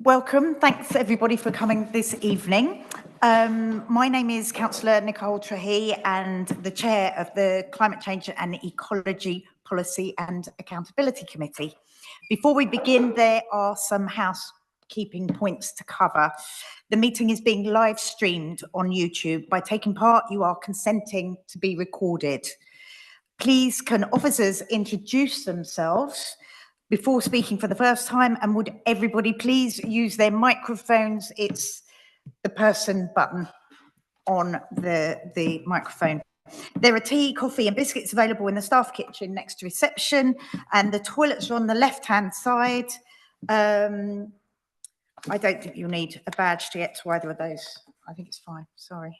Welcome. Thanks everybody for coming this evening. My name is Councillor Nicole Trahey and the Chair of the Climate Change and Ecology Policy and Accountability Committee. Before we begin, there are some housekeeping points to cover. The meeting is being live streamed on YouTube. By taking part, you are consenting to be recorded. Please, can officers introduce themselves before speaking for the first time, and would everybody please use their microphones? It's the person button on the microphone. There are tea, coffee and biscuits available in the staff kitchen next to reception, and the toilets are on the left-hand side. I don't think you'll need a badge to get to either of those. I think it's fine, sorry.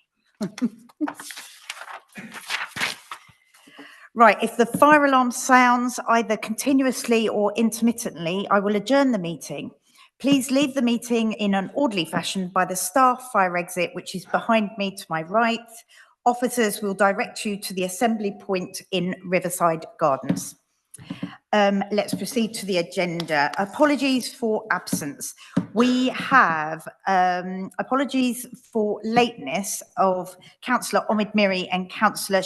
Right, if the fire alarm sounds either continuously or intermittently, I will adjourn the meeting. Please leave the meeting in an orderly fashion by the staff fire exit, which is behind me to my right. Officers will direct you to the assembly point in Riverside Gardens. Let's proceed to the agenda. Apologies for absence. We have apologies for lateness of Councillor Omid Miri and Councillor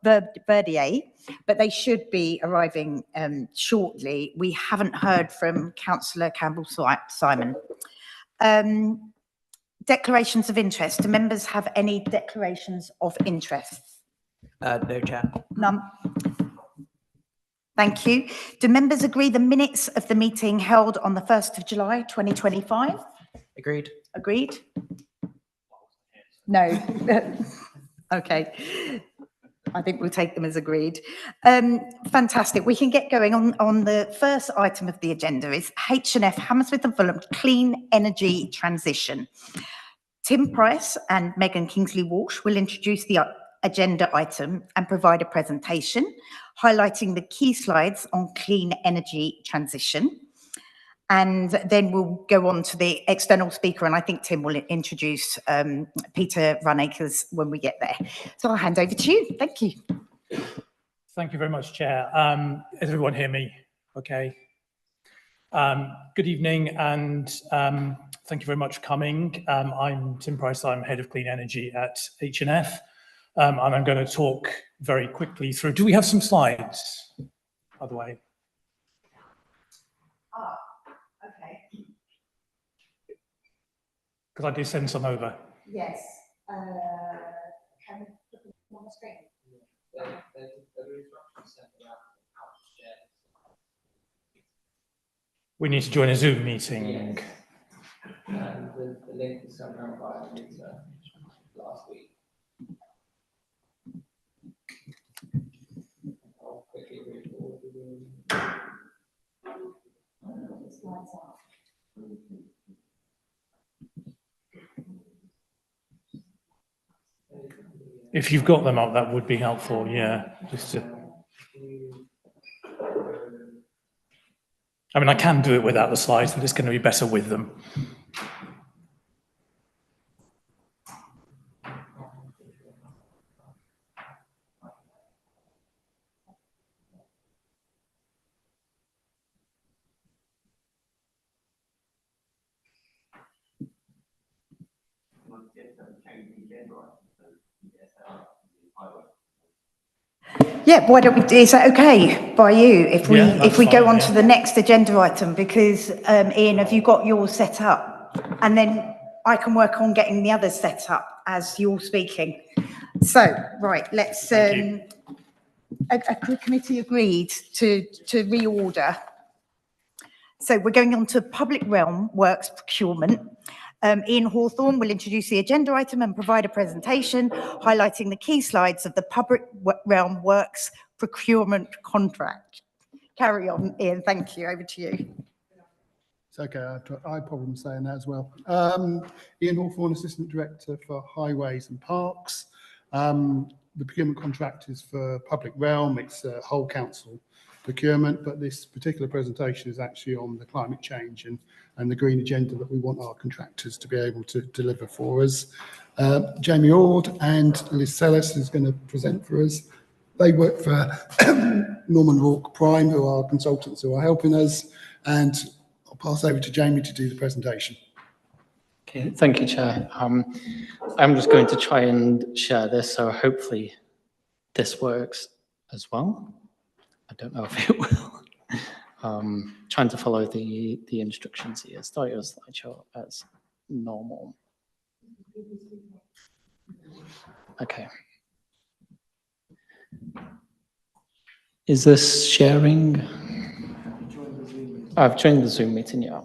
Verdier, but they should be arriving shortly. We haven't heard from Councillor Campbell-Simon. Declarations of interest. Do members have any declarations of interest? No, Chair. None. Thank you. Do members agree the minutes of the meeting held on the 1st of July 2025? Agreed. Agreed? No. Okay. I think we'll take them as agreed. Fantastic. We can get going on the first item of the agenda is H&F Hammersmith and Fulham Clean Energy Transition. Tim Price and Megan Kingsley-Walsh will introduce the agenda item and provide a presentation highlighting the key slides on clean energy transition. And then we'll go on to the external speaker, and I think Tim will introduce Peter Runacres when we get there. So I'll hand over to you. Thank you. Thank you very much, Chair. Does everyone hear me? Okay. Good evening, and thank you very much for coming. I'm Tim Price. I'm Head of Clean Energy at H&F, and I'm going to talk very quickly through. Do we have some slides, by the way? Because I do send some over. Yes. Can we put them on the screen? We need to join a Zoom meeting. Yes. And the link is sent out by last week. I'll quickly read all of the slides out. If you've got them up, that would be helpful. Yeah, just to. I mean, I can do it without the slides, but it's going to be better with them. Yeah, why don't we? Is that okay by you if we go on to the next agenda item? Because Ian, have you got yours set up? And then I can work on getting the others set up as you're speaking. So right, let's. A committee agreed to reorder. So we're going on to public realm works procurement. Ian Hawthorne will introduce the agenda item and provide a presentation highlighting the key slides of the public realm works procurement contract. Carry on, Ian. Thank you. Over to you. It's okay. I have problems saying that as well. Ian Hawthorne, Assistant Director for Highways and Parks. The procurement contract is for public realm. It's a whole council procurement, but this particular presentation is actually on the climate change and the green agenda that we want our contractors to be able to deliver for us. Jamie Ord and Liz Sellis is going to present for us. They work for Norman Rourke Prime, who are consultants who are helping us, and I'll pass over to Jamie to do the presentation. Okay, thank you, Chair. I'm just going to try and share this, so hopefully this works as well. I don't know if it will. Trying to follow the instructions here. Start your slideshow as normal. Okay. Is this sharing? I've joined the Zoom meeting, yeah.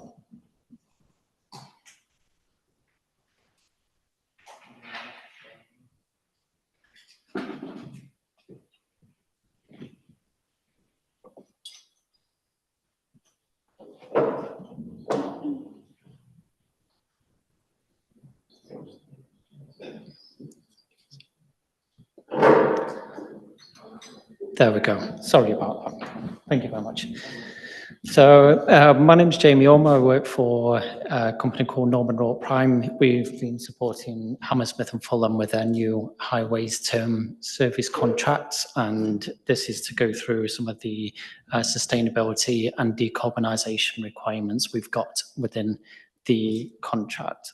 There we go. Sorry about that. Thank you very much. So my name is Jamie Ormer. I work for a company called Norman Roth Prime. We've been supporting Hammersmith and Fulham with their new highways term service contracts, and this is to go through some of the sustainability and decarbonisation requirements we've got within the contract.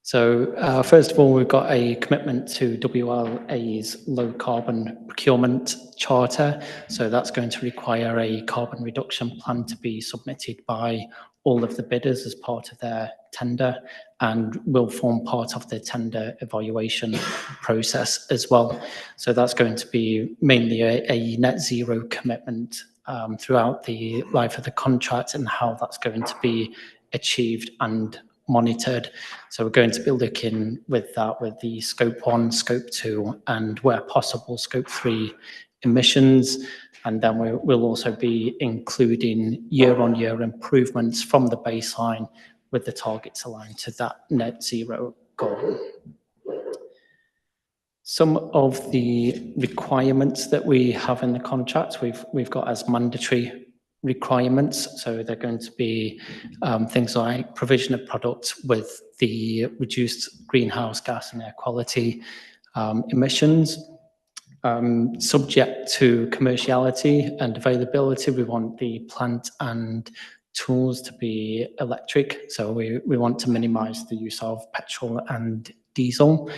So first of all, we've got a commitment to WLA's low carbon procurement charter. So that's going to require a carbon reduction plan to be submitted by all of the bidders as part of their tender, and will form part of the tender evaluation process as well. So that's going to be mainly a net zero commitment throughout the life of the contract, and how that's going to be achieved and monitored. So we're going to be looking with that with the scope 1, scope 2, and where possible scope 3 emissions. And then we'll also be including year-on-year improvements from the baseline with the targets aligned to that net zero goal. Some of the requirements that we have in the contract, we've got as mandatory requirements. So they're going to be things like provision of products with the reduced greenhouse gas and air quality emissions. Subject to commerciality and availability, we want the plant and tools to be electric. So we want to minimize the use of petrol and diesel.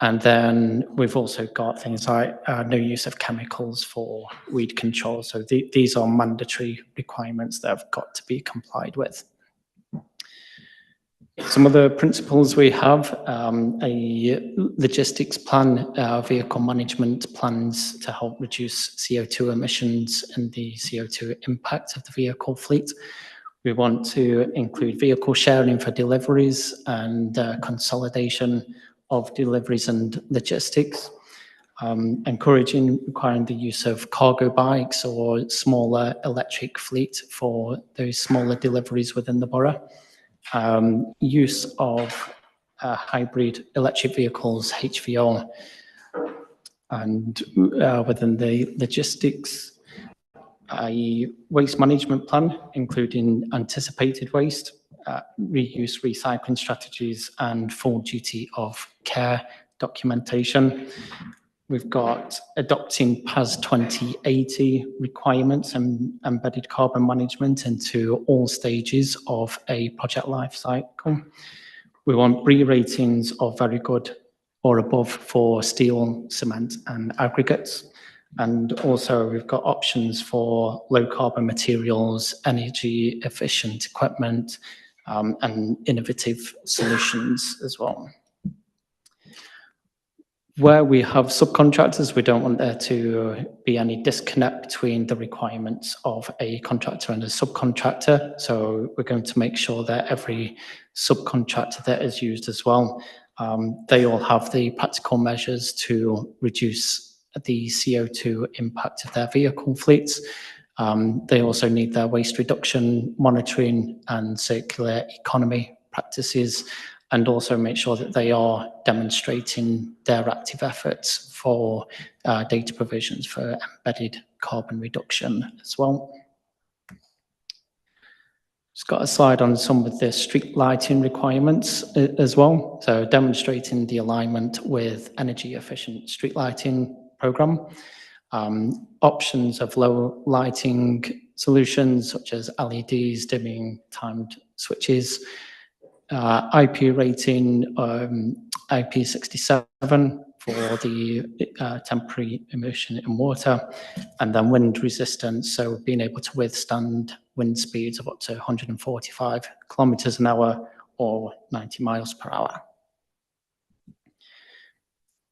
And then we've also got things like no use of chemicals for weed control. So these are mandatory requirements that have got to be complied with. Some of the principles we have, a logistics plan, vehicle management plans to help reduce CO2 emissions and the CO2 impact of the vehicle fleet. We want to include vehicle sharing for deliveries and consolidation of deliveries and logistics, requiring the use of cargo bikes or smaller electric fleet for those smaller deliveries within the borough. Use of hybrid electric vehicles, HVO, and within the logistics, a waste management plan, including anticipated waste, reuse, recycling strategies, and full duty of care documentation. We've got adopting PAS 2080 requirements and embedded carbon management into all stages of a project life cycle. We want re-ratings of very good or above for steel, cement, and aggregates. And also we've got options for low carbon materials, energy efficient equipment, and innovative solutions as well. Where we have subcontractors, we don't want there to be any disconnect between the requirements of a contractor and a subcontractor. So we're going to make sure that every subcontractor that is used as well, they all have the practical measures to reduce the CO2 impact of their vehicle fleets. They also need their waste reduction monitoring and circular economy practices, and also make sure that they are demonstrating their active efforts for data provisions for embedded carbon reduction as well. Just got a slide on some of the street lighting requirements as well. So demonstrating the alignment with energy efficient street lighting program. Options of low lighting solutions such as LEDs, dimming, timed switches, IP rating, IP67 for the temporary immersion in water, and then wind resistance, so being able to withstand wind speeds of up to 145 kilometers an hour or 90 miles per hour.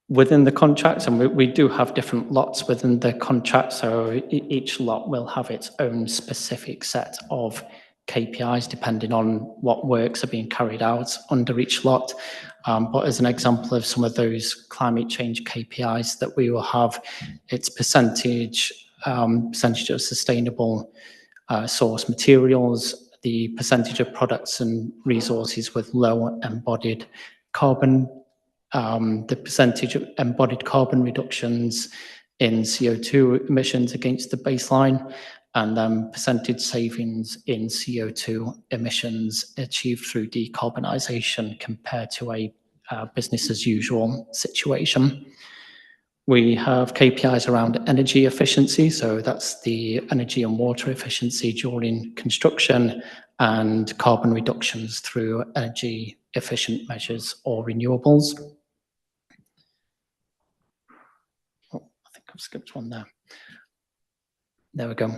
Within the contract, and we do have different lots within the contract, so each lot will have its own specific set of KPIs depending on what works are being carried out under each lot. But as an example of some of those climate change KPIs that we will have, it's percentage of sustainable source materials, the percentage of products and resources with low embodied carbon, the percentage of embodied carbon reductions in CO2 emissions against the baseline, and then percentage savings in CO2 emissions achieved through decarbonisation compared to a business as usual situation. We have KPIs around energy efficiency, so that's the energy and water efficiency during construction, and carbon reductions through energy efficient measures or renewables. Oh, I think I've skipped one there. There we go.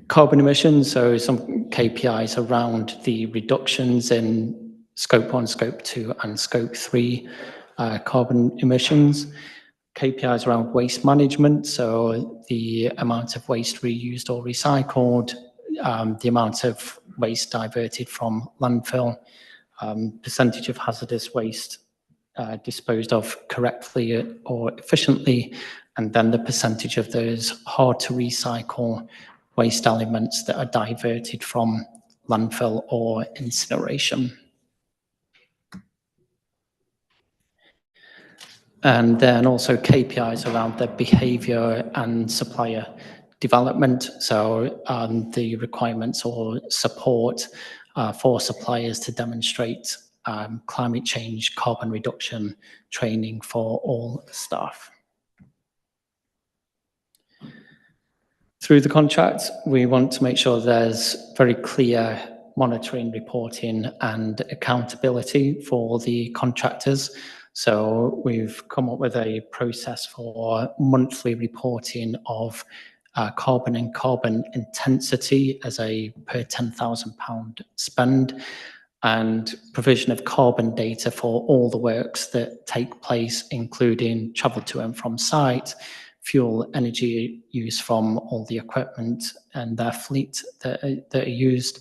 Carbon emissions, so some KPIs around the reductions in Scope 1, Scope 2 and Scope 3 carbon emissions. KPIs around waste management, so the amount of waste reused or recycled, the amount of waste diverted from landfill, percentage of hazardous waste disposed of correctly or efficiently, and then the percentage of those hard to recycle waste elements that are diverted from landfill or incineration. And then also KPIs around the behaviour and supplier development, so the requirements or support for suppliers to demonstrate climate change, carbon reduction training for all staff. Through the contract, we want to make sure there's very clear monitoring, reporting and accountability for the contractors. So we've come up with a process for monthly reporting of carbon and carbon intensity as a per £10,000 spend, and provision of carbon data for all the works that take place, including travel to and from site, fuel energy use from all the equipment and their fleet that are used,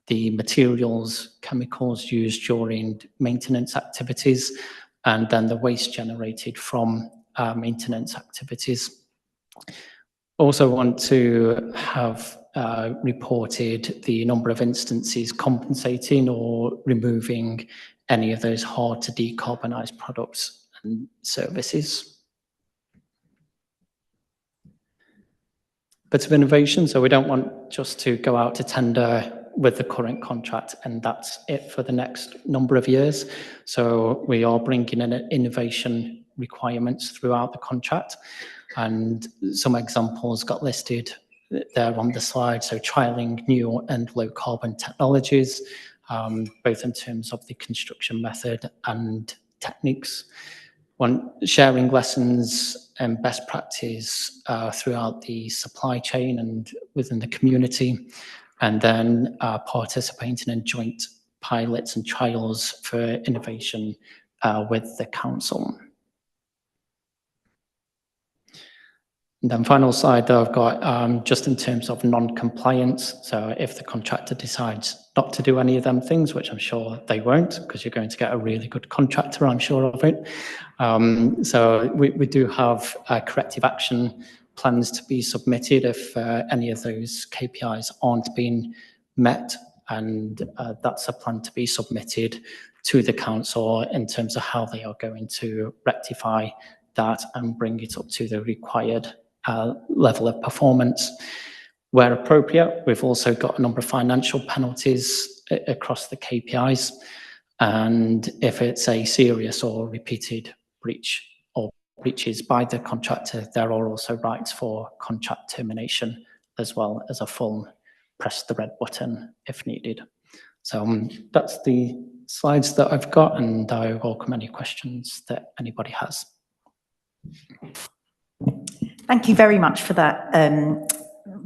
the materials, chemicals used during maintenance activities, and then the waste generated from maintenance activities. Also want to have reported the number of instances compensating or removing any of those hard to decarbonise products and services. Bit of innovation, so we don't want just to go out to tender with the current contract and that's it for the next number of years. So we are bringing in innovation requirements throughout the contract, and some examples got listed there on the slide. So trialling new and low carbon technologies, both in terms of the construction method and techniques. One, sharing lessons and best practice throughout the supply chain and within the community, and then participating in joint pilots and trials for innovation with the council. And then final slide that I've got, just in terms of non-compliance. So if the contractor decides not to do any of them things, which I'm sure they won't, because you're going to get a really good contractor, I'm sure of it. So we do have corrective action plans to be submitted if any of those KPIs aren't being met. And that's a plan to be submitted to the council in terms of how they are going to rectify that and bring it up to the required level of performance. Where appropriate, we've also got a number of financial penalties across the KPIs. And if it's a serious or repeated breach or breaches by the contractor, there are also rights for contract termination, as well as a full press the red button if needed. So that's the slides that I've got, and I welcome any questions that anybody has. Thank you very much for that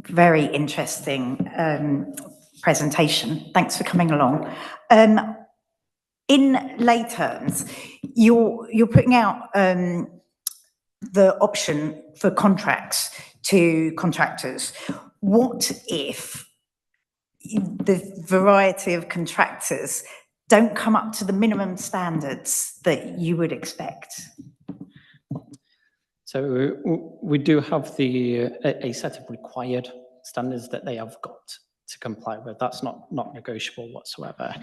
very interesting presentation. Thanks for coming along. In lay terms, you're putting out the option for contracts to contractors. What if the variety of contractors don't come up to the minimum standards that you would expect? So we do have a set of required standards that they have got to comply with. That's not negotiable whatsoever.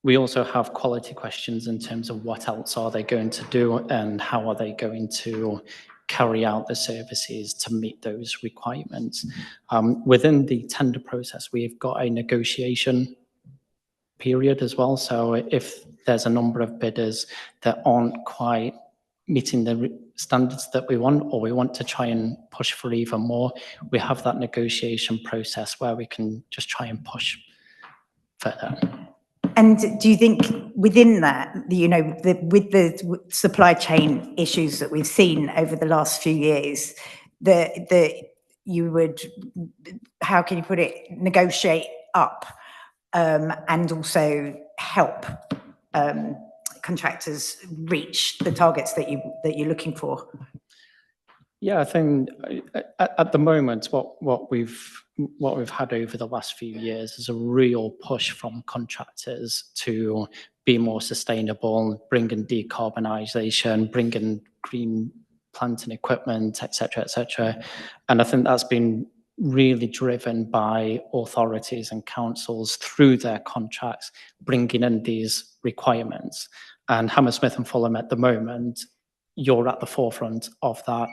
We also have quality questions in terms of what else are they going to do and how are they going to carry out the services to meet those requirements. Within the tender process, we've got a negotiation period as well. So if there's a number of bidders that aren't quite meeting the standards that we want, or we want to try and push for even more, we have that negotiation process where we can just try and push further. And do you think within that, you know, with the supply chain issues that we've seen over the last few years, that you would, how can you put it, negotiate up and also help contractors reach the targets that you're looking for? Yeah, I think at the moment, what we've had over the last few years is a real push from contractors to be more sustainable, bring in decarbonisation, bring in green plant and equipment, etc., etc. And I think that's been really driven by authorities and councils through their contracts, bringing in these requirements. And Hammersmith and Fulham at the moment, you're at the forefront of that.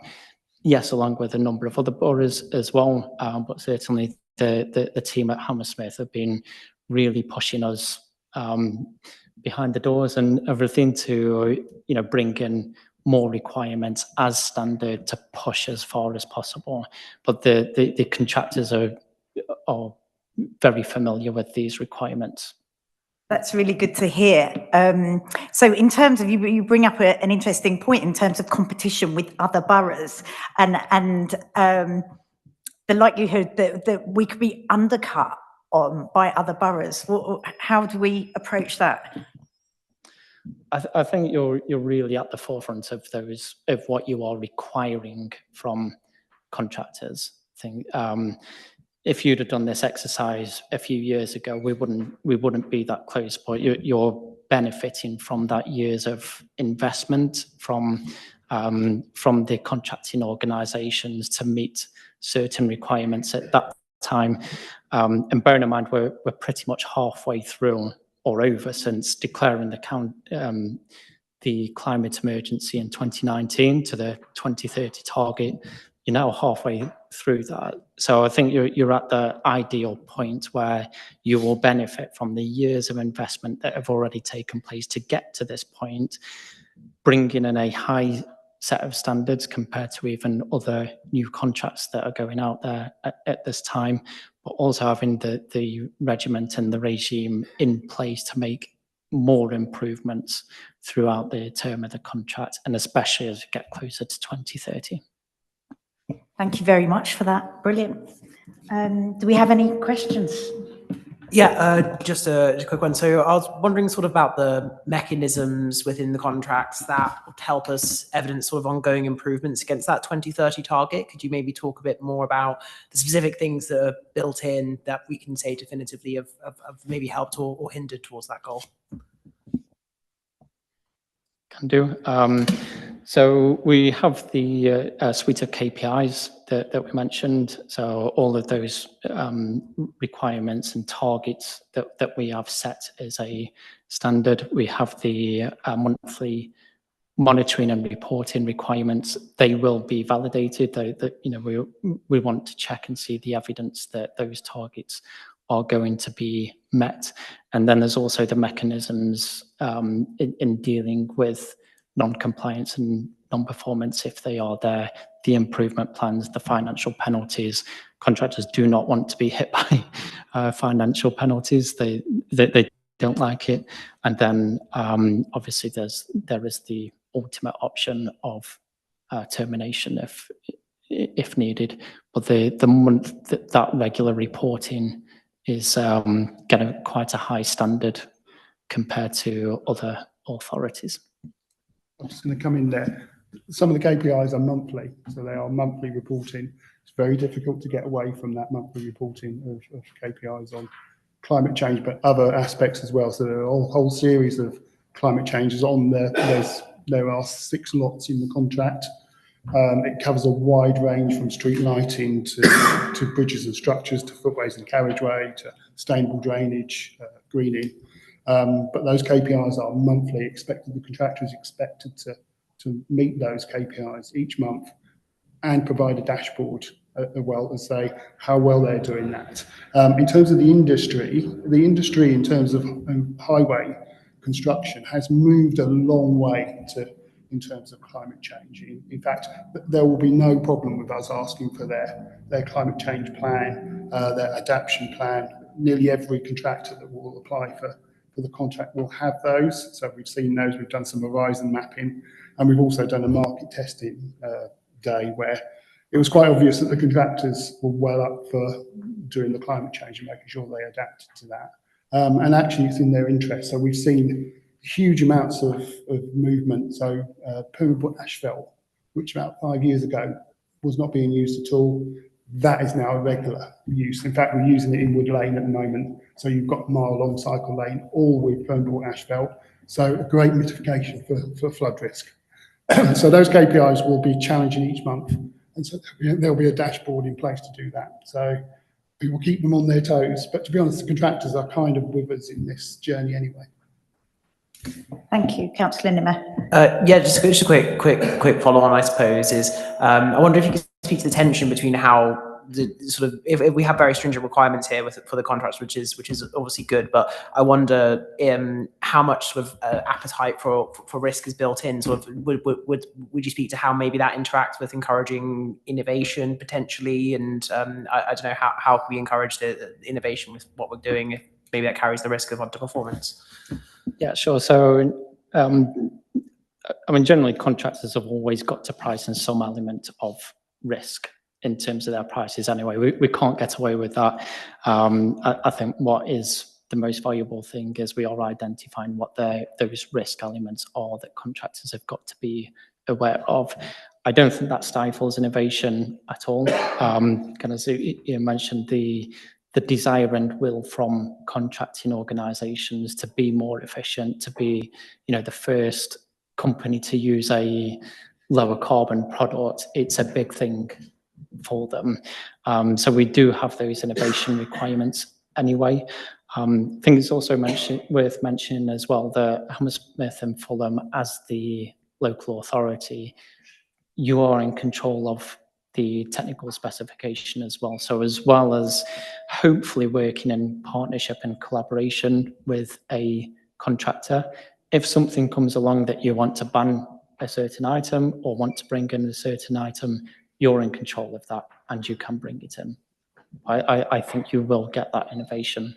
Yes, along with a number of other boroughs as well, but certainly the team at Hammersmith have been really pushing us behind the doors and everything to, you know, bring in more requirements as standard to push as far as possible. But the contractors are very familiar with these requirements. That's really good to hear. So in terms of, you bring up an interesting point in terms of competition with other boroughs and the likelihood that we could be undercut by other boroughs. How do we approach that? I think you're really at the forefront of what you are requiring from contractors. I think if you'd have done this exercise a few years ago, we wouldn't be that close. But you're benefiting from that years of investment from the contracting organisations to meet certain requirements at that time. And bearing in mind, we're pretty much halfway through or over since declaring the climate emergency in 2019 to the 2030 target. You're now halfway through that. So I think you're at the ideal point where you will benefit from the years of investment that have already taken place to get to this point, bringing in a high set of standards compared to even other new contracts that are going out there at this time, but also having the regiment and the regime in place to make more improvements throughout the term of the contract, and especially as we get closer to 2030. Thank you very much for that. Brilliant. Do we have any questions? Yeah, just a quick one. So I was wondering sort of about the mechanisms within the contracts that would help us evidence sort of ongoing improvements against that 2030 target. Could you maybe talk a bit more about the specific things that are built in that we can say definitively have maybe helped or hindered towards that goal? Can do. So we have the suite of KPIs that we mentioned. So all of those requirements and targets that we have set as a standard. We have the monthly monitoring and reporting requirements. They will be validated. That you know we want to check and see the evidence that those targets are going to be met. And then there's also the mechanisms in dealing with non-compliance and non-performance if they are there, the improvement plans, the financial penalties. Contractors do not want to be hit by financial penalties. They don't like it. And then obviously there is the ultimate option of termination if needed. But the month that regular reporting is getting quite a high standard compared to other authorities. I'm just going to come in there. Some of the KPIs are monthly, so they are monthly reporting. It's very difficult to get away from that monthly reporting of KPIs on climate change, but other aspects as well. So there are a whole series of climate changes on there. There are 6 lots in the contract. It covers a wide range from street lighting to bridges and structures, to footways and carriageway, to sustainable drainage, greening. But those KPIs are monthly. The contractor is expected to meet those KPIs each month and provide a dashboard as well as say how well they're doing that. In terms of the industry in terms of highway construction has moved a long way in terms of climate change. In fact, there will be no problem with us asking for their climate change plan, their adaptation plan. Nearly every contractor that will apply for the contract will have those. So we've seen those, we've done some horizon mapping, and we've also done a market testing day where it was quite obvious that the contractors were well up for doing the climate change and making sure they adapted to that. And actually it's in their interest. So we've seen huge amounts of movement. So permeable asphalt, which about 5 years ago was not being used at all, that is now a regular use. In fact, we're using it in Wood Lane at the moment. So you've got mile-long cycle lane, all with permeable asphalt. So a great mitigation for flood risk. So those KPIs will be challenging each month. And so there'll be a dashboard in place to do that. So we will keep them on their toes. But to be honest, the contractors are kind of with us in this journey anyway. Thank you. Councillor Nimmer. Yeah, just a quick follow on, I suppose, is I wonder if you could speak to the tension between how the sort of if we have very stringent requirements here for the contracts, which is obviously good, but I wonder how much sort of appetite for risk is built in. Sort of would you speak to how maybe that interacts with encouraging innovation potentially, and I don't know how can we encourage the innovation with what we're doing if maybe that carries the risk of underperformance. Yeah, sure. So, I mean, generally contractors have always got to price in some element of risk in terms of their prices anyway. We can't get away with that. I think what is the most valuable thing is we are identifying what those risk elements are that contractors have got to be aware of. I don't think that stifles innovation at all. Kind of, you mentioned the desire and will from contracting organisations to be more efficient, to be, the first company to use a lower carbon product. It's a big thing for them. So we do have those innovation requirements anyway. I think it's also worth mentioning as well that Hammersmith and Fulham, as the local authority, you are in control of the technical specification as well. So as well as hopefully working in partnership and collaboration with a contractor, if something comes along that you want to ban a certain item or want to bring in a certain item, you're in control of that and you can bring it in. I think you will get that innovation.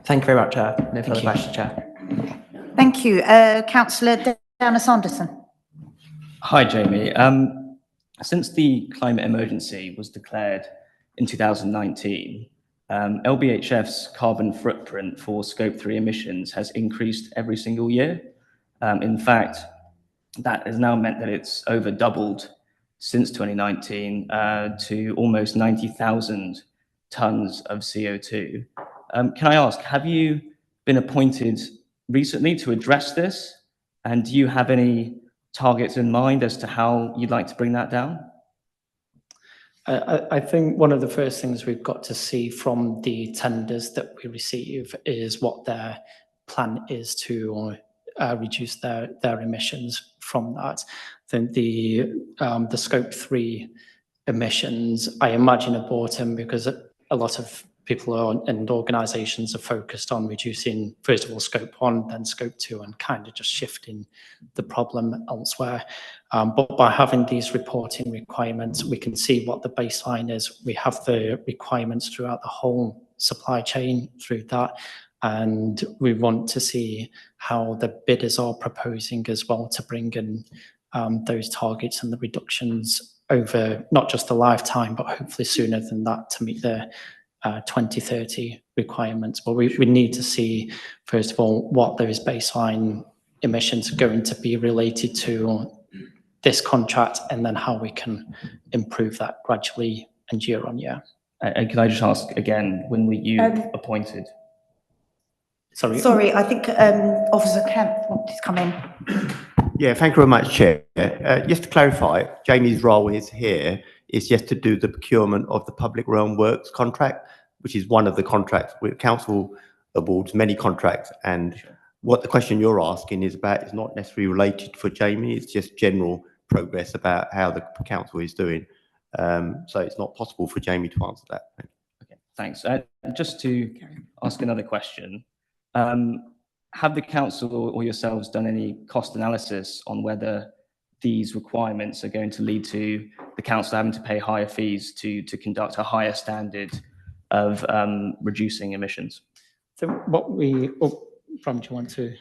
Thank you very much. No further questions, Chair. Thank you. Councillor Dana Sanderson. Hi, Jamie. Since the climate emergency was declared in 2019, LBHF's carbon footprint for Scope 3 emissions has increased every single year. In fact, that has now meant that it's over doubled since 2019 to almost 90,000 tons of CO2. Can I ask, have you been appointed recently to address this? And do you have any targets in mind as to how you'd like to bring that down? I think one of the first things we've got to see from the tenders that we receive is what their plan is to reduce their emissions from that. Then the Scope 3 emissions, I imagine, are brought in because a lot of people and organisations are focused on reducing, first of all, scope 1, then scope 2, and kind of just shifting the problem elsewhere. But by having these reporting requirements, we can see what the baseline is. We have the requirements throughout the whole supply chain through that. And we want to see how the bidders are proposing as well to bring in those targets and the reductions over not just the lifetime, but hopefully sooner than that to meet the 2030 requirements. But we need to see, first of all, what those baseline emissions are going to be related to this contract, and then how we can improve that gradually and year on year. And can I just ask again, when were you appointed? Sorry, I think Officer Kemp wanted to come in. Yeah, thank you very much, Chair. Just to clarify, Jamie's role is just to do the procurement of the public realm works contract, which is one of the contracts where council awards many contracts. And what the question you're asking is about is not necessarily related for Jamie. It's just general progress about how the council is doing. So it's not possible for Jamie to answer that. Okay, thanks. Just to ask another question. Have the council or yourselves done any cost analysis on whether these requirements are going to lead to the council having to pay higher fees to conduct a higher standard of reducing emissions? So what we, do you want to?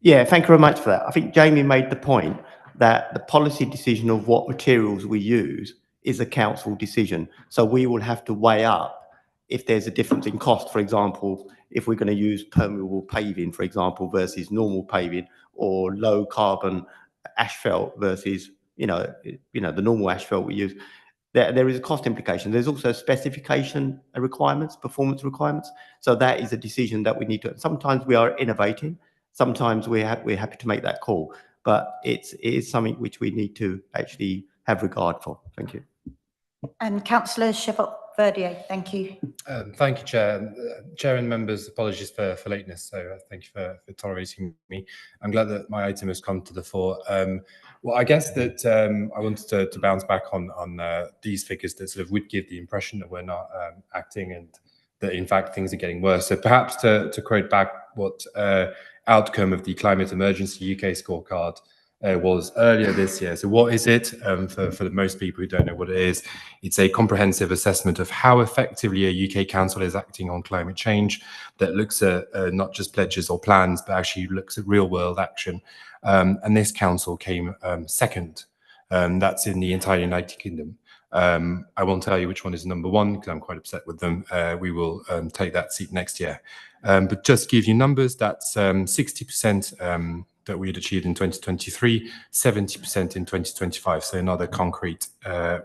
Yeah, thank you very much for that. I think Jamie made the point that the policy decision of what materials we use is a council decision. So we will have to weigh up if there's a difference in cost. For example, if we're going to use permeable paving, for example, versus normal paving, or low carbon asphalt versus, the normal asphalt we use, there is a cost implication. There's also specification requirements, performance requirements. So that is a decision that we need to, sometimes we are innovating, sometimes we're happy to make that call, but it is something which we need to actually have regard for. Thank you. And Councillor Verdier, thank you. Thank you, Chair. Chair and members, apologies for lateness, so thank you for tolerating me. I'm glad that my item has come to the fore. Well, I guess that I wanted to bounce back on these figures that sort of would give the impression that we're not acting and that in fact things are getting worse. So perhaps to quote back what outcome of the Climate Emergency UK scorecard was earlier this year. So what is it? For most people who don't know what it is, it's a comprehensive assessment of how effectively a UK council is acting on climate change that looks at not just pledges or plans, but actually looks at real world action. And this council came second. That's in the entire United Kingdom. I won't tell you which one is number one because I'm quite upset with them. We will take that seat next year. But just to give you numbers, that's 60% that we had achieved in 2023, 70% in 2025. So another concrete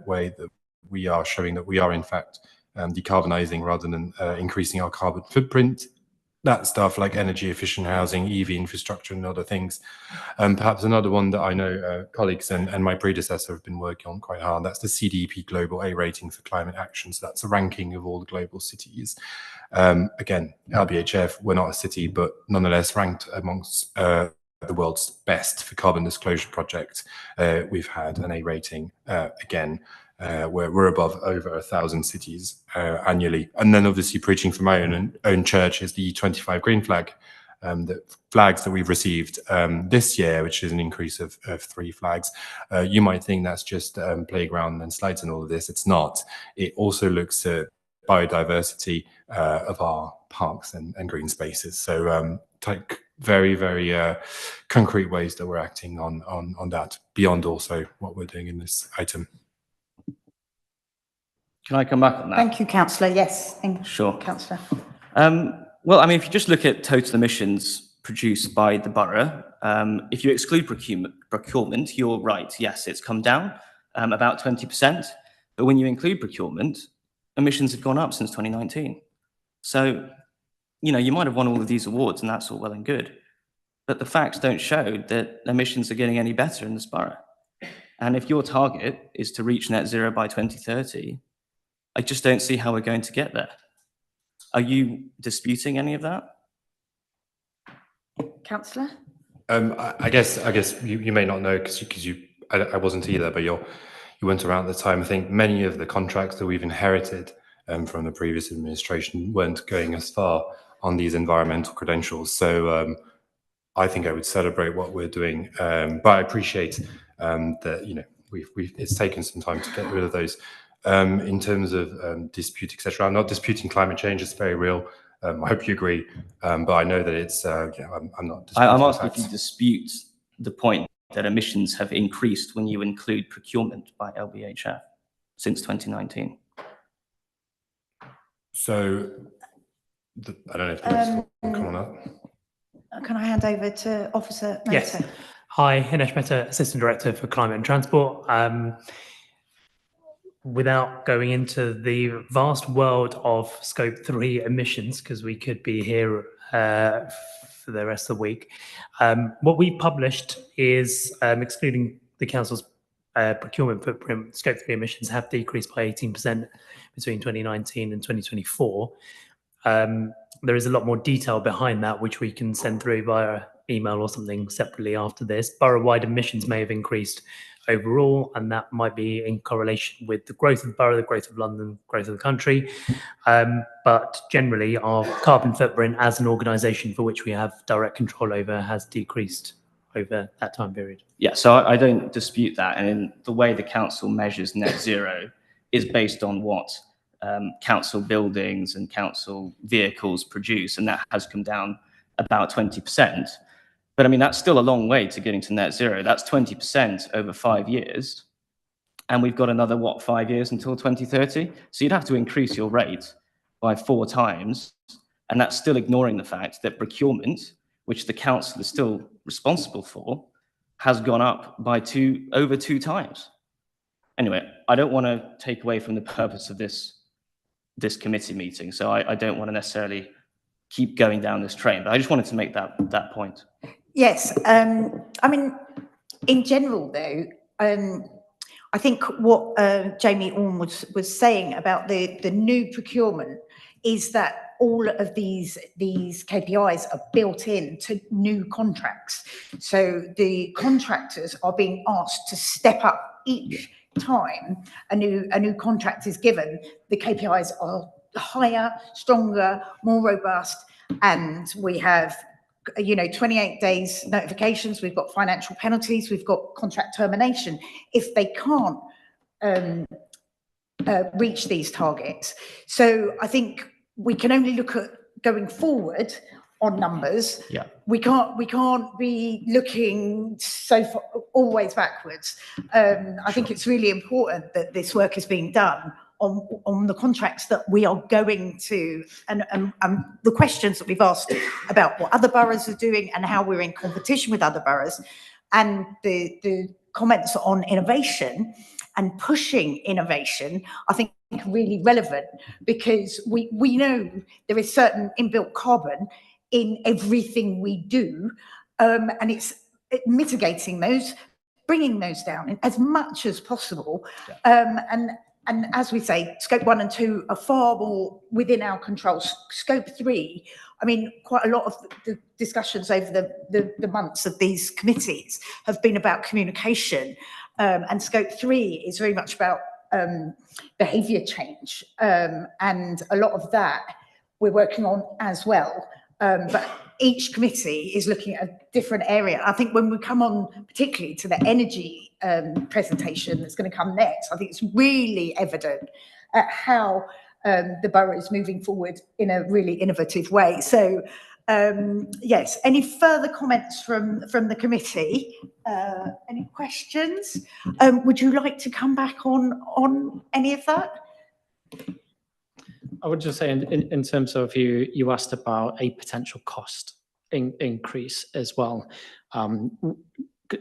way that we are showing that we are in fact decarbonising rather than increasing our carbon footprint. That stuff like energy efficient housing, EV infrastructure and other things. Perhaps another one that I know colleagues and my predecessor have been working on quite hard, that's the CDP Global A rating for climate action. So that's a ranking of all the global cities. Again, LBHF, we're not a city, but nonetheless ranked amongst the world's best for carbon disclosure project. We've had an A rating again, where we're above over 1,000 cities annually. And then obviously preaching from my own church is the 25 green flag, the flags that we've received this year, which is an increase of 3 flags. You might think that's just playground and slides and all of this. It's not. It also looks at biodiversity of our parks and green spaces. So like very, very concrete ways that we're acting on that, beyond also what we're doing in this item. Can I come back on that? Thank you, Councillor. Yes, sure. Councillor. Well, I mean, if you just look at total emissions produced by the borough, if you exclude procurement, you're right. Yes, it's come down about 20%. But when you include procurement, emissions have gone up since 2019. So, you might have won all of these awards and that's all well and good. But the facts don't show that emissions are getting any better in this borough. And if your target is to reach net zero by 2030, I just don't see how we're going to get there. Are you disputing any of that? Councillor? I guess you may not know because I wasn't either, but you went around the time. I think many of the contracts that we've inherited from the previous administration weren't going as far on these environmental credentials. So I think I would celebrate what we're doing, but I appreciate that, you know, it's taken some time to get rid of those. In terms of dispute, etc., I'm not disputing climate change; it's very real. I hope you agree, but I know that it's. I'm not. I'm asking if you dispute the point that emissions have increased when you include procurement by LBHF since 2019. So, I don't know if that's come on up. Can I hand over to Officer Mehta? Yes. Hi, Hinesh Mehta, Assistant Director for Climate and Transport. Without going into the vast world of Scope 3 emissions, because we could be here for the rest of the week, what we published is, excluding the Council's procurement footprint, Scope 3 emissions have decreased by 18% between 2019 and 2024. There is a lot more detail behind that, which we can send through via email or something separately after this. Borough-wide emissions may have increased overall, and that might be in correlation with the growth of the borough, the growth of London, growth of the country. But generally, our carbon footprint as an organisation for which we have direct control over has decreased over that time period. Yeah, so I don't dispute that. And in the way the council measures net zero is based on what council buildings and council vehicles produce, and that has come down about 20%. But I mean, that's still a long way to getting to net zero. That's 20% over 5 years. And we've got another, 5 years until 2030? So you'd have to increase your rate by 4 times. And that's still ignoring the fact that procurement, which the council is still responsible for, has gone up by over 2 times. Anyway, I don't want to take away from the purpose of this committee meeting. So I don't want to necessarily keep going down this train, but I just wanted to make that point. Yes, I mean, in general, though, I think what Jamie Orme was saying about the new procurement is that all of these KPIs are built into new contracts. So the contractors are being asked to step up each time a new contract is given. The KPIs are higher, stronger, more robust, and we have 28 days notifications, we've got financial penalties, we've got contract termination if they can't reach these targets. So I think we can only look at going forward on numbers. Yeah. We can't be looking so far, always backwards. I think it's really important that this work is being done on the contracts that we are going to, and the questions that we've asked about what other boroughs are doing and how we're in competition with other boroughs, and the comments on innovation and pushing innovation, I think really relevant, because we know there is certain inbuilt carbon in everything we do, and it's mitigating those, bringing those down as much as possible. Yeah. And as we say, Scope 1 and 2 are far more within our control. Scope 3, I mean, quite a lot of the discussions over the months of these committees have been about communication, and Scope 3 is very much about behaviour change, and a lot of that we're working on as well. But each committee is looking at a different area. I think when we come on particularly to the energy presentation that's going to come next, I think it's really evident at how the borough is moving forward in a really innovative way. So yes, any further comments from the committee? Any questions? Would you like to come back on any of that? I would just say in terms of you asked about a potential cost increase as well.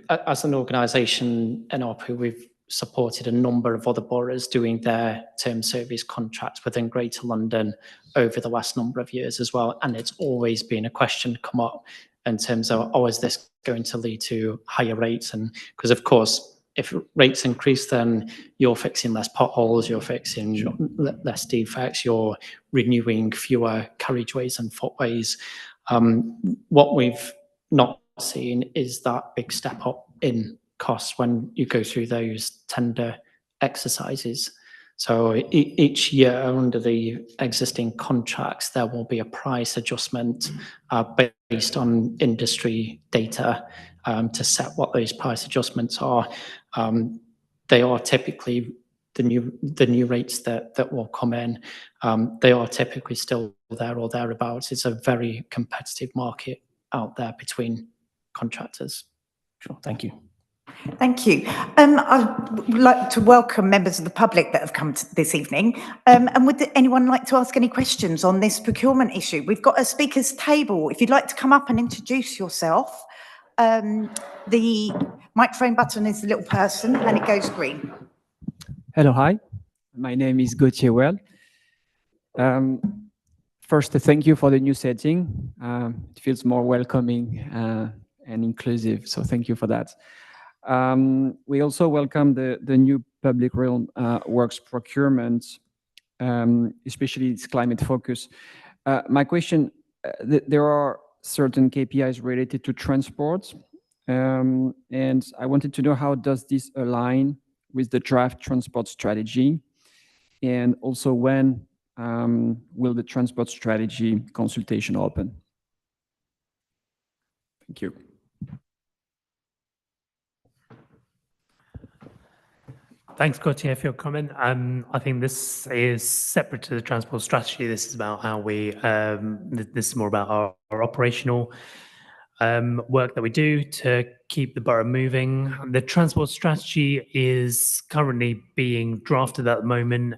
As an organisation, NRP, we've supported a number of other boroughs doing their term service contracts within Greater London over the last number of years as well. And it's always been a question come up in terms of, is this going to lead to higher rates? And because of course, if rates increase, then you're fixing less potholes, you're fixing less defects, you're renewing fewer carriageways and footways. What we've not seen is that big step up in costs when you go through those tender exercises. So each year under the existing contracts, there will be a price adjustment based on industry data to set what those price adjustments are. They are typically the new rates that will come in. They are typically still there or thereabouts. It's a very competitive market out there between contractors. Sure, thank you. Thank you. I would like to welcome members of the public that have come this evening. And would anyone like to ask any questions on this procurement issue? We've got a speakers table. If you'd like to come up and introduce yourself, the microphone button is the little person and it goes green. Hello, hi. My name is Gauthier Well. First, thank you for the new setting. It feels more welcoming and inclusive, so thank you for that. We also welcome the new public realm works procurement, especially its climate focus. My question, there are certain KPIs related to transport, and I wanted to know how does this align with the draft transport strategy, and also when will the transport strategy consultation open? Thank you. Thanks, Gauthier, for your comment. I think this is separate to the transport strategy. This is about how we, this is more about our operational work that we do to keep the borough moving. The transport strategy is currently being drafted at the moment.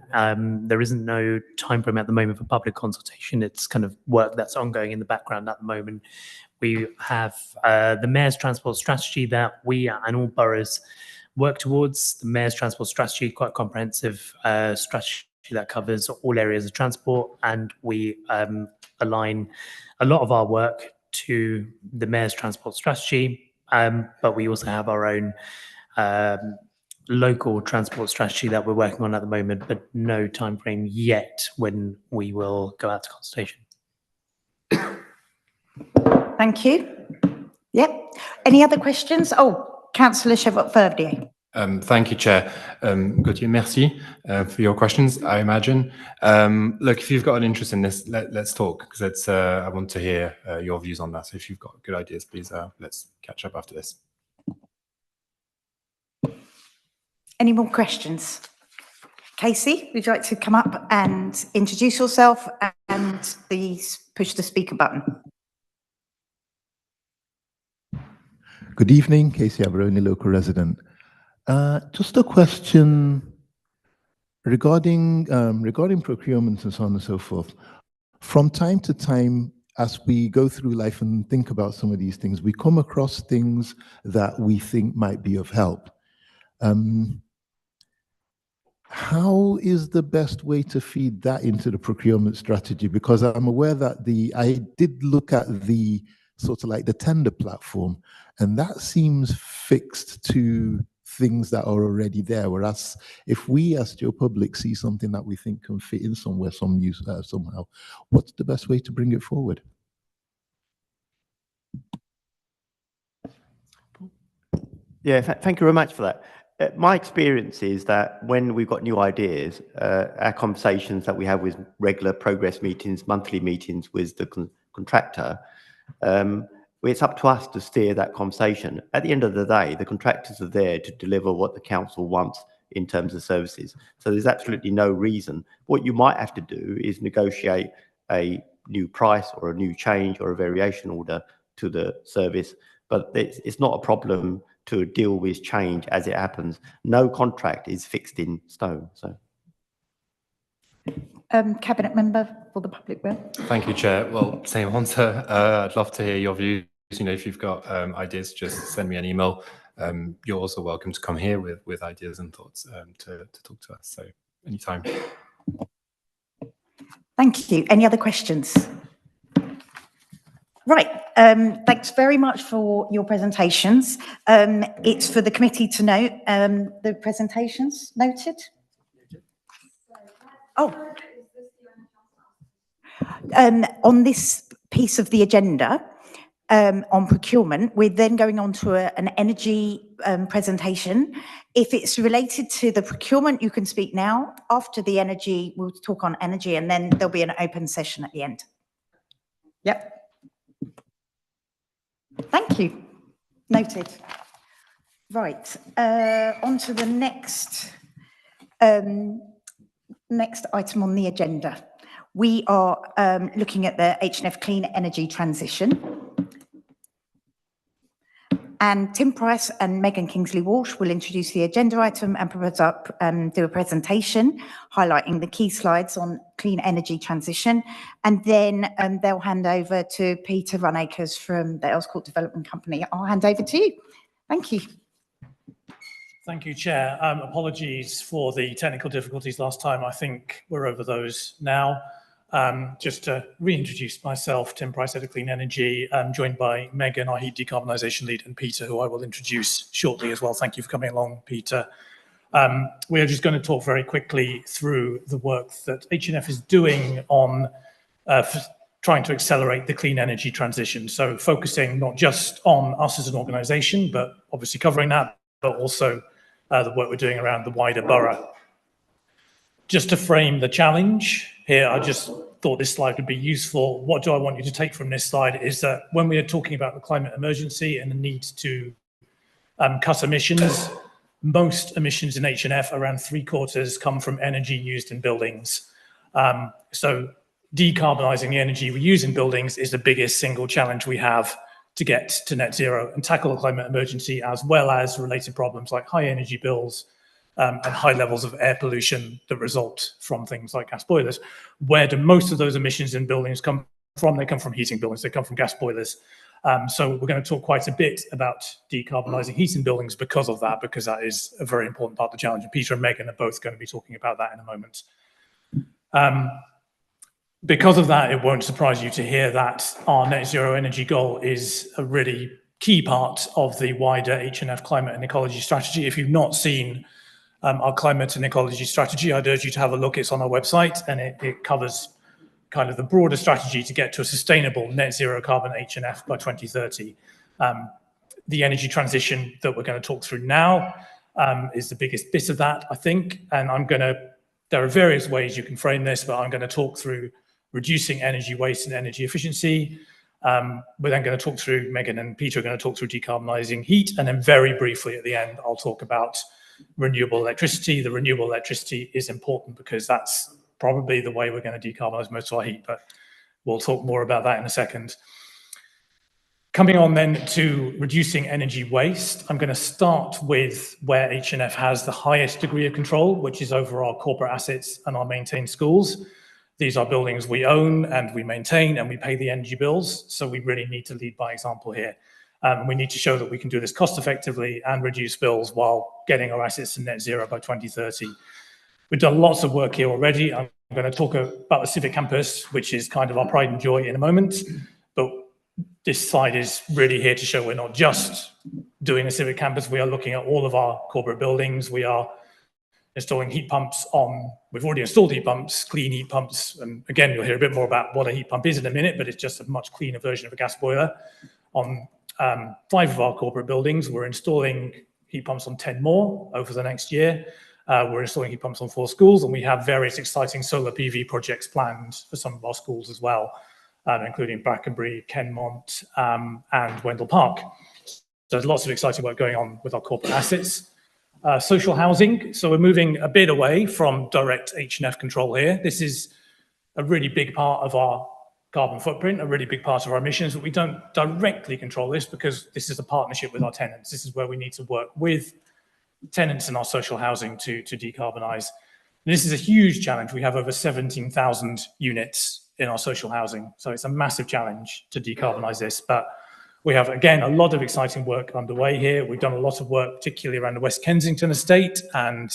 There isn't no timeframe at the moment for public consultation. It's kind of work that's ongoing in the background at the moment. We have the Mayor's transport strategy that we and all boroughs work towards. The Mayor's transport strategy, quite comprehensive strategy that covers all areas of transport, and we align a lot of our work to the Mayor's transport strategy, but we also have our own local transport strategy that we're working on at the moment, but no timeframe yet when we will go out to consultation. Thank you. Yep. Any other questions? Oh, Councillor Chevot-Verdier. Thank you, Chair. Gauthier, merci for your questions, I imagine. Look, if you've got an interest in this, let's talk, because I want to hear your views on that. So if you've got good ideas, please, let's catch up after this. Any more questions? Casey, would you like to come up and introduce yourself and push the speaker button? Good evening, Casey Aberoni, local resident. Just a question regarding procurement and so on and so forth. From time to time, as we go through life and think about some of these things, we come across things that we think might be of help. How is the best way to feed that into the procurement strategy? Because I'm aware that I did look at the sort of like the tender platform, and that seems fixed to things that are already there. Whereas if we as Joe Public see something that we think can fit in somewhere, somehow, what's the best way to bring it forward? Yeah, thank you very much for that. My experience is that when we've got new ideas, our conversations that we have with regular progress meetings, monthly meetings with the contractor, it's up to us to steer that conversation. At the end of the day, the contractors are there to deliver what the council wants in terms of services. So there's absolutely no reason. What you might have to do is negotiate a new price or a new change or a variation order to the service, but it's not a problem to deal with change as it happens. No contract is fixed in stone. So. Cabinet member for the public realm. Thank you, Chair. Well, same answer. I'd love to hear your views. You know, if you've got ideas, just send me an email. You're also welcome to come here with ideas and thoughts to talk to us. So anytime. Thank you. Any other questions? Right. Thanks very much for your presentations. It's for the committee to note the presentations noted. Oh. On this piece of the agenda, on procurement, we're then going on to an energy presentation. If it's related to the procurement, you can speak now. After the energy, we'll talk on energy, and then there'll be an open session at the end. Yep. Thank you. Noted. Right, on to the next item on the agenda. We are looking at the H&F Clean Energy Transition. And Tim Price and Megan Kingsley-Walsh will introduce the agenda item and do a presentation highlighting the key slides on clean energy transition. And then they'll hand over to Peter Runacres from the Earls Court Development Company. I'll hand over to you. Thank you. Thank you, Chair. Apologies for the technical difficulties last time. I think we're over those now. Just to reintroduce myself, Tim Price, Head of Clean Energy. I'm joined by Megan, our Heat Decarbonisation Lead, and Peter, who I will introduce shortly as well. Thank you for coming along, Peter. We are just going to talk very quickly through the work that H&F is doing on trying to accelerate the clean energy transition. So focusing not just on us as an organisation, but obviously covering that, but also the work we're doing around the wider borough. Just to frame the challenge here, I just thought this slide would be useful. What do I want you to take from this slide is that when we are talking about the climate emergency and the need to cut emissions, most emissions in H&F, around 3/4, come from energy used in buildings. So decarbonising the energy we use in buildings is the biggest single challenge we have to get to net zero and tackle the climate emergency, as well as related problems like high energy bills, and high levels of air pollution that result from things like gas boilers. Where do most of those emissions in buildings come from? They come from heating buildings, they come from gas boilers. So we're going to talk quite a bit about decarbonising heating buildings because of that, because that is a very important part of the challenge. And Peter and Megan are both going to be talking about that in a moment. Because of that, it won't surprise you to hear that our net zero energy goal is a really key part of the wider H&F climate and ecology strategy. If you've not seen our climate and ecology strategy, I'd urge you to have a look. It's on our website, and it covers kind of the broader strategy to get to a sustainable net zero carbon H&F by 2030. The energy transition that we're going to talk through now is the biggest bit of that, I think. And there are various ways you can frame this, but I'm going to talk through reducing energy waste and energy efficiency. We're then going to talk through, Megan and Peter are going to talk through decarbonising heat. And then very briefly at the end, I'll talk about renewable electricity. The renewable electricity is important because that's probably the way we're going to decarbonise most of our heat, but we'll talk more about that in a second. Coming on then to reducing energy waste, I'm going to start with where H&F has the highest degree of control, which is over our corporate assets and our maintained schools. These are buildings we own and we maintain and we pay the energy bills, so we really need to lead by example here. We need to show that we can do this cost effectively and reduce bills while getting our assets to net zero by 2030. We've done lots of work here already. I'm going to talk about the Civic Campus, which is kind of our pride and joy in a moment. But this slide is really here to show we're not just doing a Civic Campus. We are looking at all of our corporate buildings. We are installing heat pumps we've already installed heat pumps, clean heat pumps. And again, you'll hear a bit more about what a heat pump is in a minute, but it's just a much cleaner version of a gas boiler. On 5 of our corporate buildings, we're installing heat pumps on 10 more over the next year. We're installing heat pumps on 4 schools, and we have various exciting solar PV projects planned for some of our schools as well, including Brackenbury, Kenmont, and Wendell Park. So there's lots of exciting work going on with our corporate assets. Social housing, so we're moving a bit away from direct H&F control here. This is a really big part of our carbon footprint, a really big part of our emissions, but we don't directly control this because this is a partnership with our tenants. This is where we need to work with tenants in our social housing to decarbonise. This is a huge challenge. We have over 17,000 units in our social housing, so it's a massive challenge to decarbonise this. But we have, again, a lot of exciting work underway here. We've done a lot of work, particularly around the West Kensington estate and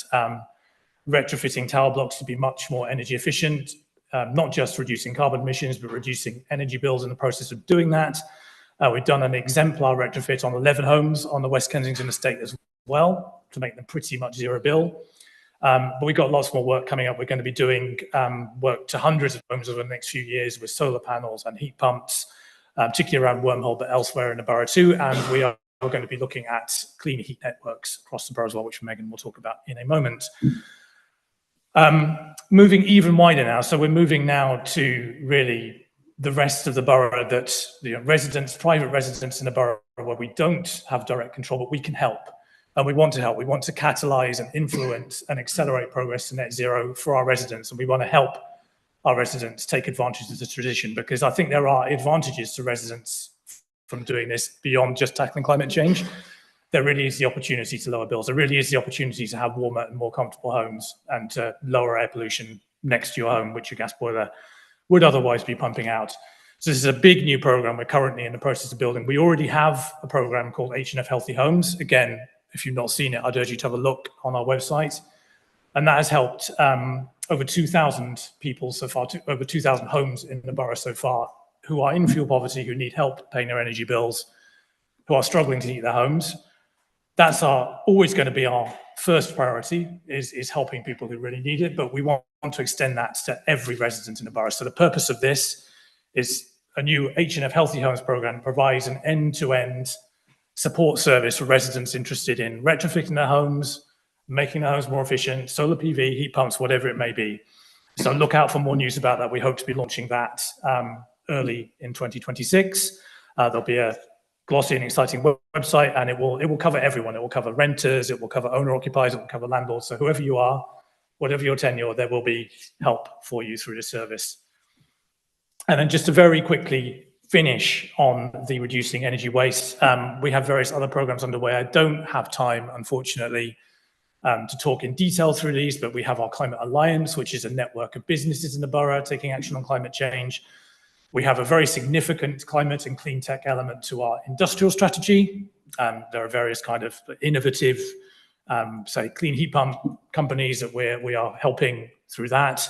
retrofitting tower blocks to be much more energy efficient. Not just reducing carbon emissions, but reducing energy bills in the process of doing that. We've done an exemplar retrofit on 11 homes on the West Kensington estate as well to make them pretty much zero bill. But we've got lots more work coming up. We're going to be doing work to hundreds of homes over the next few years with solar panels and heat pumps, particularly around Wormhole, but elsewhere in the borough too. And we are we're going to be looking at clean heat networks across the borough as well, which Megan will talk about in a moment. Moving even wider now, so we're moving now to really the rest of the borough, that residents, private residents in the borough where we don't have direct control, but we can help. And we want to help. We want to catalyse and influence and accelerate progress to net zero for our residents. And we want to help our residents take advantage of the transition, because I think there are advantages to residents from doing this beyond just tackling climate change. There really is the opportunity to lower bills. There really is the opportunity to have warmer and more comfortable homes and to lower air pollution next to your home, which your gas boiler would otherwise be pumping out. So this is a big new program we're currently in the process of building. We already have a program called H&F Healthy Homes. Again, if you've not seen it, I'd urge you to have a look on our website. And that has helped over 2,000 people so far, over 2,000 homes in the borough so far, who are in fuel poverty, who need help paying their energy bills, who are struggling to heat their homes. That's always going to be our first priority, is helping people who really need it, but we want to extend that to every resident in the borough. So the purpose of this is a new H&F Healthy Homes program provides an end-to-end support service for residents interested in retrofitting their homes, making their homes more efficient, solar PV, heat pumps, whatever it may be. So look out for more news about that. We hope to be launching that early in 2026. There'll be a glossy and exciting website, and it will cover everyone. It will cover renters, it will cover owner-occupiers, it will cover landlords. So whoever you are, whatever your tenure, there will be help for you through the service. And then just to very quickly finish on the reducing energy waste, we have various other programs underway. I don't have time, unfortunately, to talk in detail through these, but we have our Climate Alliance, which is a network of businesses in the borough taking action on climate change. We have a very significant climate and clean tech element to our industrial strategy. There are various kind of innovative, say, clean heat pump companies that we are helping through that.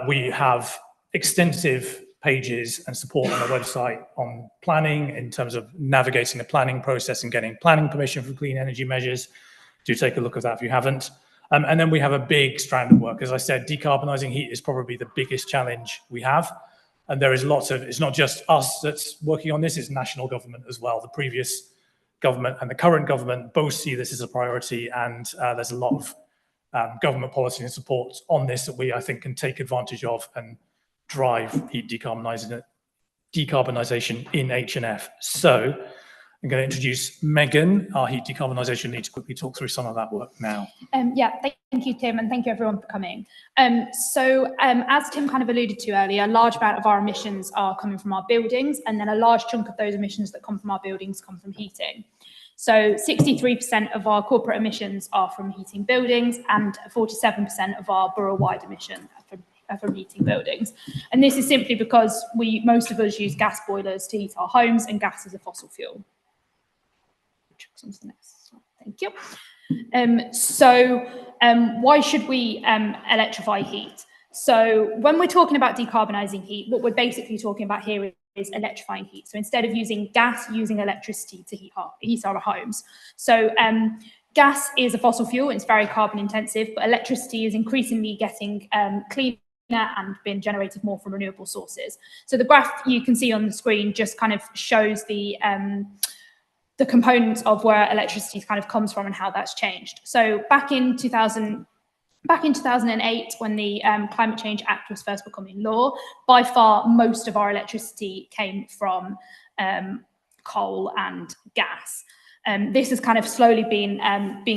We have extensive pages and support on the website on planning in terms of navigating the planning process and getting planning permission for clean energy measures. Do take a look at that if you haven't. And then we have a big strand of work. As I said, decarbonising heat is probably the biggest challenge we have. And there is lots of, it's not just us that's working on this, it's national government as well. The previous government and the current government both see this as a priority, and there's a lot of government policy and support on this that we, I think, can take advantage of and drive heat decarbonisation in H&F. So I'm going to introduce Megan, our heat decarbonisation lead, to quickly talk through some of that work now. Yeah, thank you, Tim, and thank you everyone for coming. As Tim kind of alluded to earlier, a large amount of our emissions are coming from our buildings, and then a large chunk of those emissions that come from our buildings come from heating. So 63% of our corporate emissions are from heating buildings, and 47% of our borough-wide emission are from heating buildings. And this is simply because most of us use gas boilers to heat our homes, and gas is a fossil fuel. Thank you. Why should we electrify heat? So when we're talking about decarbonising heat, what we're basically talking about here is electrifying heat. So instead of using gas, using electricity to heat our homes. So gas is a fossil fuel, it's very carbon intensive, but electricity is increasingly getting cleaner and being generated more from renewable sources. So the graph you can see on the screen just kind of shows the components of where electricity kind of comes from and how that's changed. So back in 2008, when the Climate Change Act was first becoming law, by far most of our electricity came from coal and gas. This has kind of slowly been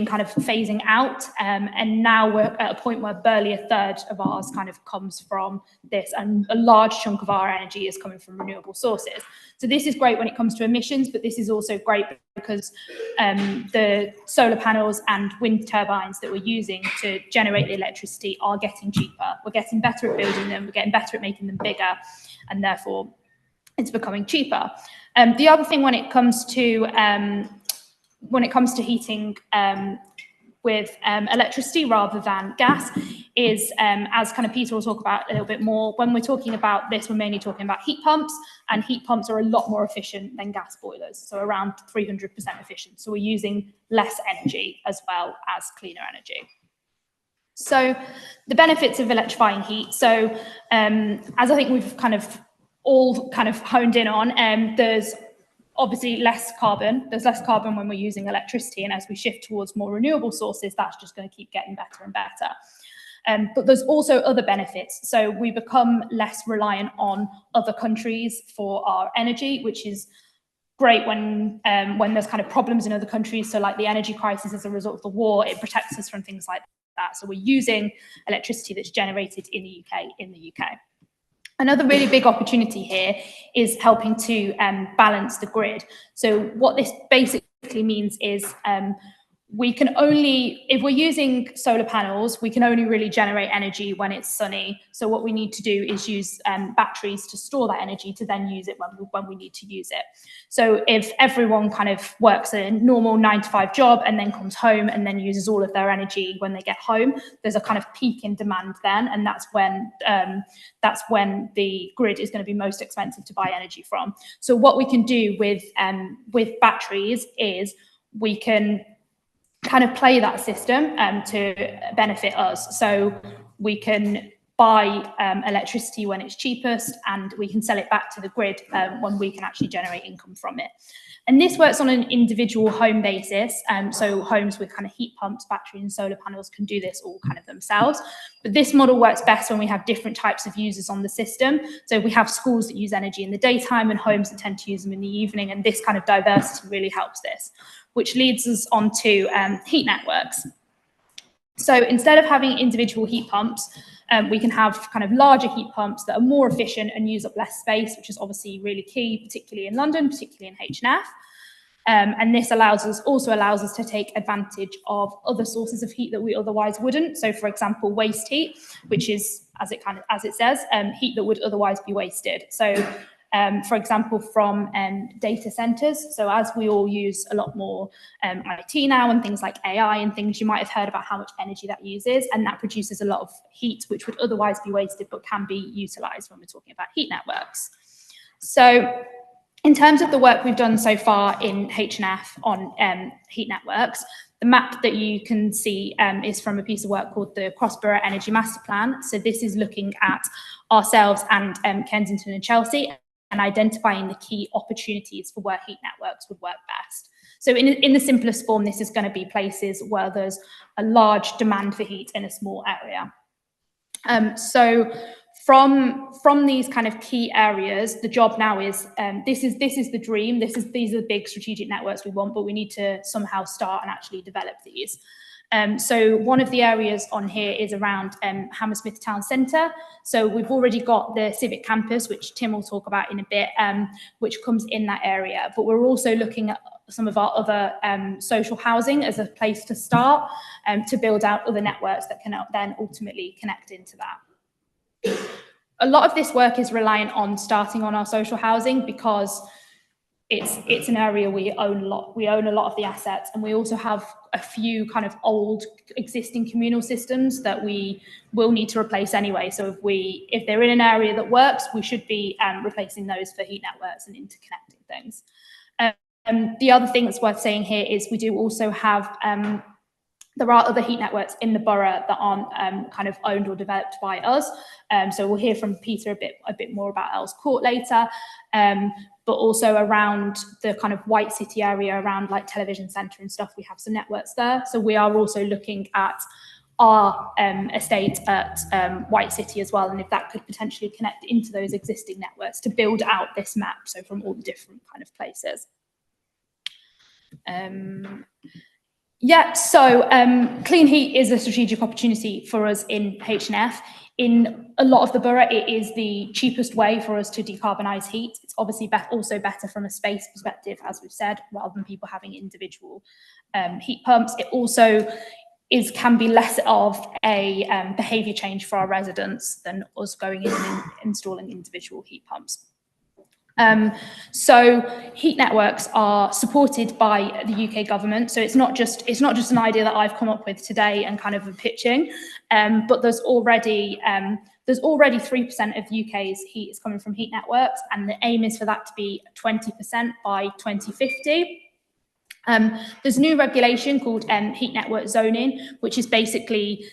kind of phasing out, and now we're at a point where barely a third of ours kind of comes from this, and a large chunk of our energy is coming from renewable sources. So this is great when it comes to emissions, but this is also great because the solar panels and wind turbines that we're using to generate the electricity are getting cheaper. We're getting better at building them, we're getting better at making them bigger, and therefore it's becoming cheaper. The other thing when it comes to heating with electricity rather than gas is, as kind of Peter will talk about a little bit more, when we're talking about this, we're mainly talking about heat pumps, and heat pumps are a lot more efficient than gas boilers, so around 300% efficient. So we're using less energy as well as cleaner energy. So the benefits of electrifying heat. So as I think we've kind of all kind of honed in on, there's obviously less carbon. There's less carbon when we're using electricity, and as we shift towards more renewable sources, that's just going to keep getting better and better. But there's also other benefits. So we become less reliant on other countries for our energy, which is great when there's kind of problems in other countries. So like the energy crisis as a result of the war, it protects us from things like that. So we're using electricity that's generated in the UK. Another really big opportunity here is helping to balance the grid. So what this basically means is we can only, if we're using solar panels, we can only really generate energy when it's sunny. So what we need to do is use batteries to store that energy to then use it when we need to use it. So if everyone kind of works a normal 9-to-5 job and then comes home and then uses all of their energy when they get home, there's a kind of peak in demand then, and that's when the grid is going to be most expensive to buy energy from. So what we can do with batteries is we can kind of play that system to benefit us. So we can buy electricity when it's cheapest, and we can sell it back to the grid when we can actually generate income from it. And this works on an individual home basis. So homes with kind of heat pumps, battery and solar panels can do this all kind of themselves. But this model works best when we have different types of users on the system. So we have schools that use energy in the daytime and homes that tend to use them in the evening. And this kind of diversity really helps this, which leads us on to heat networks. So instead of having individual heat pumps, we can have kind of larger heat pumps that are more efficient and use up less space, which is obviously really key, particularly in London, particularly in H&F. And this also allows us to take advantage of other sources of heat that we otherwise wouldn't. So for example, waste heat, which is, as it says, heat that would otherwise be wasted. So for example, from data centers. So as we all use a lot more IT now and things like AI and things, you might have heard about how much energy that uses, and that produces a lot of heat which would otherwise be wasted but can be utilized when we're talking about heat networks. So in terms of the work we've done so far in H&F on heat networks, the map that you can see is from a piece of work called the Cross-Borough Energy Master Plan. So this is looking at ourselves and Kensington and Chelsea, and identifying the key opportunities for where heat networks would work best. So in the simplest form, this is going to be places where there's a large demand for heat in a small area. So from these kind of key areas, the job now is, this is the dream, these are the big strategic networks we want, but we need to somehow start and actually develop these. So one of the areas on here is around Hammersmith Town Centre. So we've already got the Civic Campus, which Tim will talk about in a bit, which comes in that area. But we're also looking at some of our other social housing as a place to start, to build out other networks that can then ultimately connect into that. A lot of this work is reliant on starting on our social housing because it's an area we own a lot. We own a lot of the assets, and we also have a few kind of old existing communal systems that we will need to replace anyway. So if they're in an area that works, we should be replacing those for heat networks and interconnecting things. The other thing that's worth saying here is we do also have there are other heat networks in the borough that aren't kind of owned or developed by us. So we'll hear from Peter a bit more about Earls Court later. But also around the kind of White City area, around like Television Centre and stuff, we have some networks there. So we are also looking at our estate at White City as well, and if that could potentially connect into those existing networks to build out this map, so from all the different kind of places. Clean heat is a strategic opportunity for us in H&F. In a lot of the borough, it is the cheapest way for us to decarbonise heat. It's obviously also better from a space perspective, as we've said, rather than people having individual heat pumps. It also can be less of a behaviour change for our residents than us going in and installing individual heat pumps. So heat networks are supported by the UK government. So it's not just an idea that I've come up with today and kind of pitching, but there's already 3% of UK's heat is coming from heat networks, and the aim is for that to be 20% by 2050. There's new regulation called heat network zoning, which is basically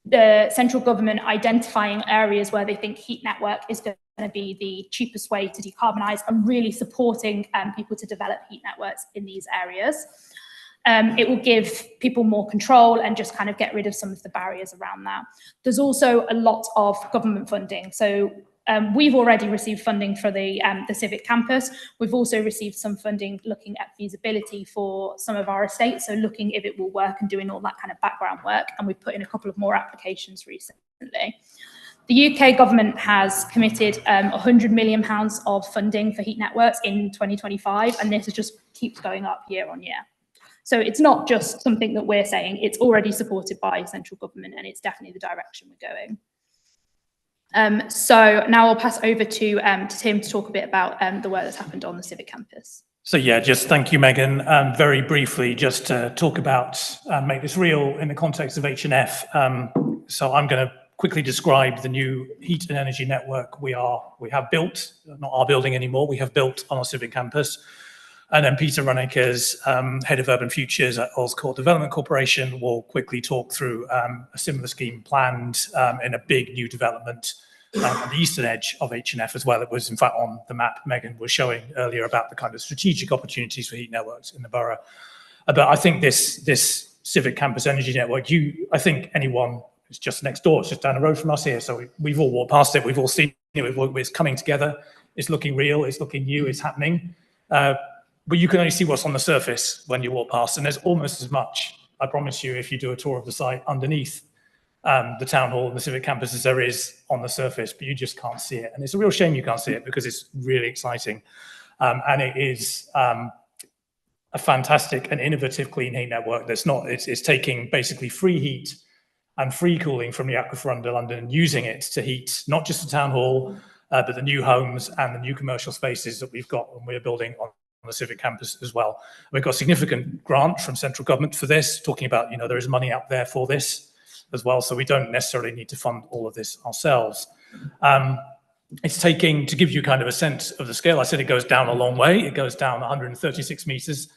the central government identifying areas where they think heat network is going to be the cheapest way to decarbonise and really supporting people to develop heat networks in these areas. It will give people more control and just kind of get rid of some of the barriers around that. There's also a lot of government funding. So we've already received funding for the Civic Campus. We've also received some funding looking at feasibility for some of our estates, so looking if it will work and doing all that kind of background work. And we've put in a couple of more applications recently. The UK government has committed £100 million of funding for heat networks in 2025, and this just keeps going up year on year. So it's not just something that we're saying, it's already supported by central government, and it's definitely the direction we're going. So now I'll pass over to Tim to talk a bit about the work that's happened on the Civic Campus. So yeah, just thank you, Megan. Very briefly, just to talk about, make this real in the context of H&F. So I'm going to quickly describe the new heat and energy network we have built, not our building anymore, we have built on our Civic Campus. And then Peter Runnick, as Head of Urban Futures at Earls Court Development Corporation, will quickly talk through a similar scheme planned in a big new development on the eastern edge of H&F as well. It was in fact on the map Megan was showing earlier about the kind of strategic opportunities for heat networks in the borough. But I think this Civic Campus energy network, I think anyone who's just next door, it's just down the road from us here, so we've all walked past it, we've all seen it, it's coming together, it's looking real, it's looking new, it's happening. But you can only see what's on the surface when you walk past, and there's almost as much, I promise you, if you do a tour of the site underneath the town hall and the Civic Campus as there is on the surface, but you just can't see it. And it's a real shame you can't see it because it's really exciting. And it is a fantastic and innovative clean heat network it's taking basically free heat and free cooling from the aquifer under London and using it to heat not just the town hall, but the new homes and the new commercial spaces that we've got when we're building on the Civic Campus as well. We've got significant grant from central government for this, talking about, there is money out there for this as well, so we don't necessarily need to fund all of this ourselves. It's taking, to give you kind of a sense of the scale, I said it goes down a long way. It goes down 136 meters.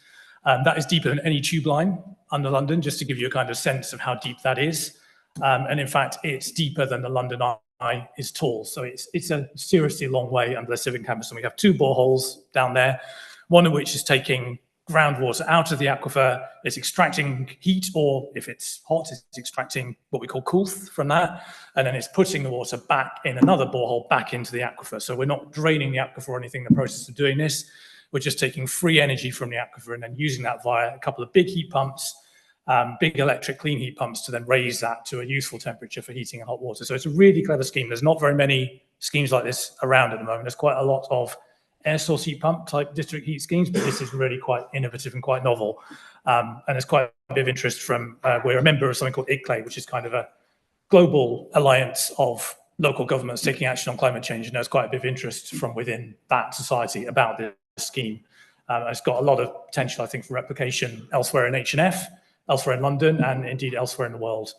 That is deeper than any tube line under London, just to give you a kind of sense of how deep that is. And in fact, it's deeper than the London Eye is tall. So it's a seriously long way under the Civic Campus. And we have two boreholes down there, one of which is taking groundwater out of the aquifer. It's extracting heat, or if it's hot, it's extracting what we call coolth from that. And then it's putting the water back in another borehole back into the aquifer. So we're not draining the aquifer or anything in the process of doing this. We're just taking free energy from the aquifer and then using that via a couple of big heat pumps, big electric clean heat pumps, to then raise that to a useful temperature for heating and hot water. So it's a really clever scheme. There's not very many schemes like this around at the moment. There's quite a lot of air source heat pump type district heat schemes, but this is really quite innovative and quite novel. And there's quite a bit of interest from, we're a member of something called Ecology, which is kind of a global alliance of local governments taking action on climate change. And there's quite a bit of interest from within that society about this scheme. It's got a lot of potential, I think, for replication elsewhere in H&F, elsewhere in London, and indeed elsewhere in the world.